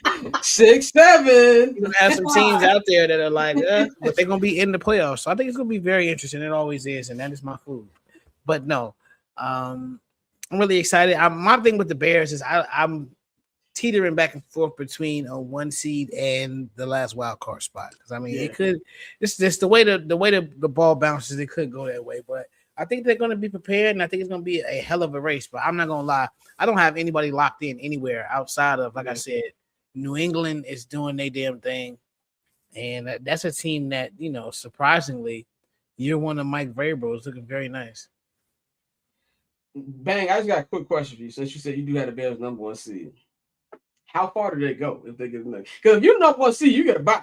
6-7. You're gonna have some teams out there that are like, but they're gonna be in the playoffs. So I think it's gonna be very interesting. It always is, and that is my food. But no, I'm really excited. My thing with the Bears is I'm teetering back and forth between a 1 seed and the last wild card spot. Because I mean, it could. It's just the way the ball bounces. It could go that way, but I think they're going to be prepared, and I think it's going to be a hell of a race. But I'm not going to lie, I don't have anybody locked in anywhere outside of, like I said, New England is doing their damn thing, and that's a team that, you know, surprisingly, year one of Mike Vrabel is looking very nice. Bang, I just got a quick question for you. Since you said you do have the Bears number 1 seed, how far do they go if they get the next? Because if you're number 1 seed, you get a bye.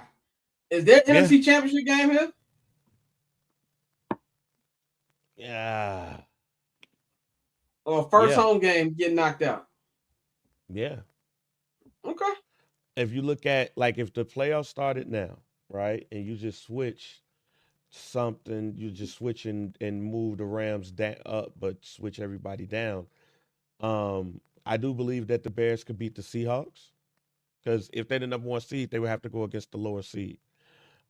Is there NFC Championship game here? Yeah. Or first home game get knocked out? Yeah. Okay. If you look at, like, if the playoffs started now, right, and you just switch something, you just switch and move the Rams down up, but switch everybody down. I do believe that the Bears could beat the Seahawks, because if they're the number 1 seed, they would have to go against the lower seed.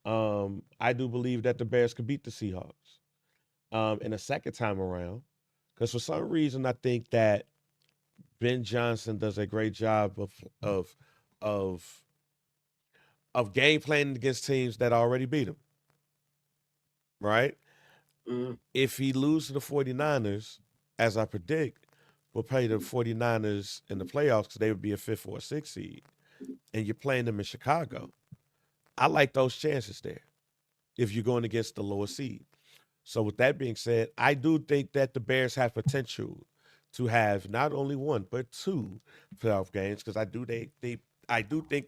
I do believe that the Bears could beat the Seahawks in a second time around, because for some reason I think that Ben Johnson does a great job of game planning against teams that already beat him. Right? Mm-hmm. If he loses to the 49ers, as I predict, we'll play the 49ers in the playoffs because they would be a 5th or a 6th seed, and you're playing them in Chicago. I like those chances there if you're going against the lower seed. So with that being said, I do think that the Bears have potential to have not only 1 but 2 playoff games, because I do think they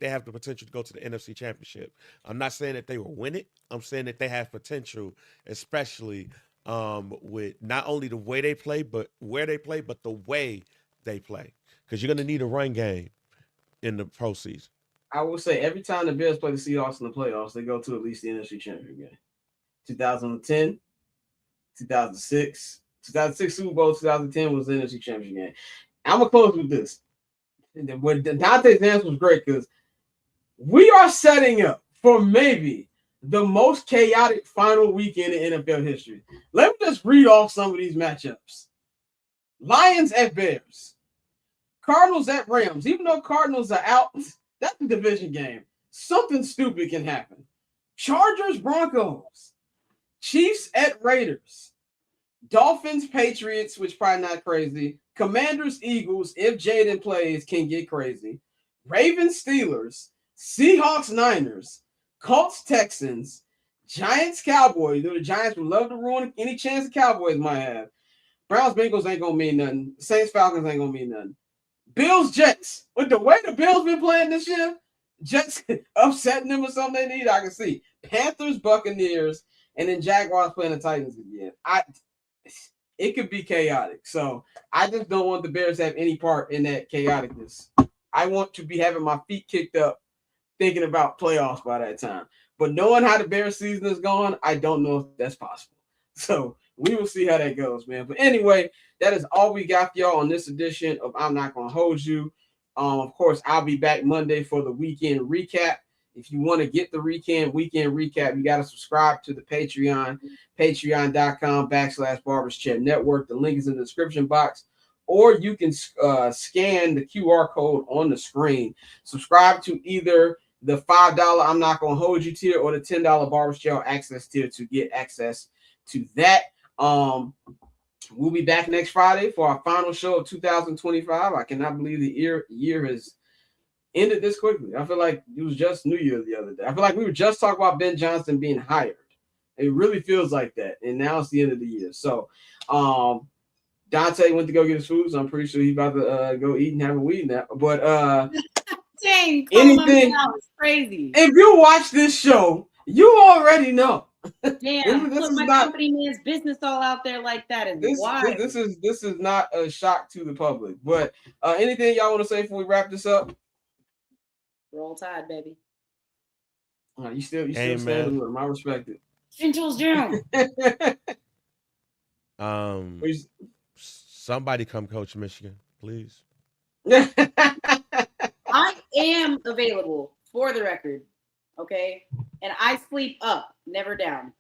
have the potential to go to the NFC Championship. I'm not saying that they will win it. I'm saying that they have potential, especially with not only the way they play, but where they play, but the way they play. Because you're going to need a run game in the postseason. I will say every time the Bears play the Seahawks in the playoffs, they go to at least the NFC Championship game. 2010, 2006 Super Bowl, 2010 was the NFC Championship game. I'm going to close with this. When Dante's answer was great, because we are setting up for maybe the most chaotic final weekend in NFL history. Let me just read off some of these matchups. Lions at Bears. Cardinals at Rams. Even though Cardinals are out, that's a division game. Something stupid can happen. Chargers, Broncos. Chiefs at Raiders. Dolphins, Patriots, which probably not crazy. Commanders, Eagles, if Jaden plays, can get crazy. Ravens, Steelers. Seahawks, Niners. Colts, Texans. Giants, Cowboys. The Giants would love to ruin any chance the Cowboys might have. Browns, Bengals ain't going to mean nothing. Saints, Falcons ain't going to mean nothing. Bills, Jets. With the way the Bills been playing this year, Jets upsetting them or something they need, I can see. Panthers, Buccaneers, and then Jaguars playing the Titans again. It could be chaotic. So I just don't want the Bears to have any part in that chaoticness. I want to be having my feet kicked up thinking about playoffs by that time. But knowing how the Bears season is going, I don't know if that's possible. So we will see how that goes, man. But anyway, that is all we got for y'all on this edition of I'm Not Gonna Hold You. Of course, I'll be back Monday for the weekend recap. If you want to get the weekend recap, you got to subscribe to the Patreon, patreon.com/Barbers Chat Network. The link is in the description box, or you can scan the QR code on the screen. Subscribe to either the $5 I'm Not Gonna Hold You tier or the $10 Barbers Chat access tier to get access to that. We'll be back next Friday for our final show of 2025. I cannot believe the year has ended this quickly. I feel like it was just New Year the other day. I feel like we were just talking about Ben Johnson being hired. It really feels like that. And now it's the end of the year. So Dante went to go get his food, so I'm pretty sure he's about to go eat and have a weed now. But dang, anything it's crazy. If you watch this show, you already know. Damn, put my company man's business all out there like that is wild. This is not a shock to the public. But anything y'all want to say before we wrap this up? Roll Tide, baby. You still standing with him. I respect it. Angels down. Somebody come coach Michigan, please. I am available for the record. Okay. And I sleep up, never down.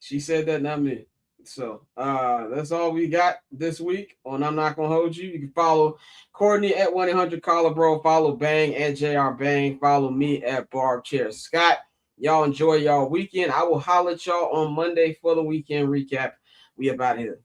She said that, not me. So that's all we got this week on I'm Not Gonna Hold You. You can follow Courtney at 1-800-CALLA-BRO. Follow Bang at JR Bang. Follow me at Barb Chair Scott. Y'all enjoy y'all weekend. I will holler at y'all on Monday for the weekend recap. We about here.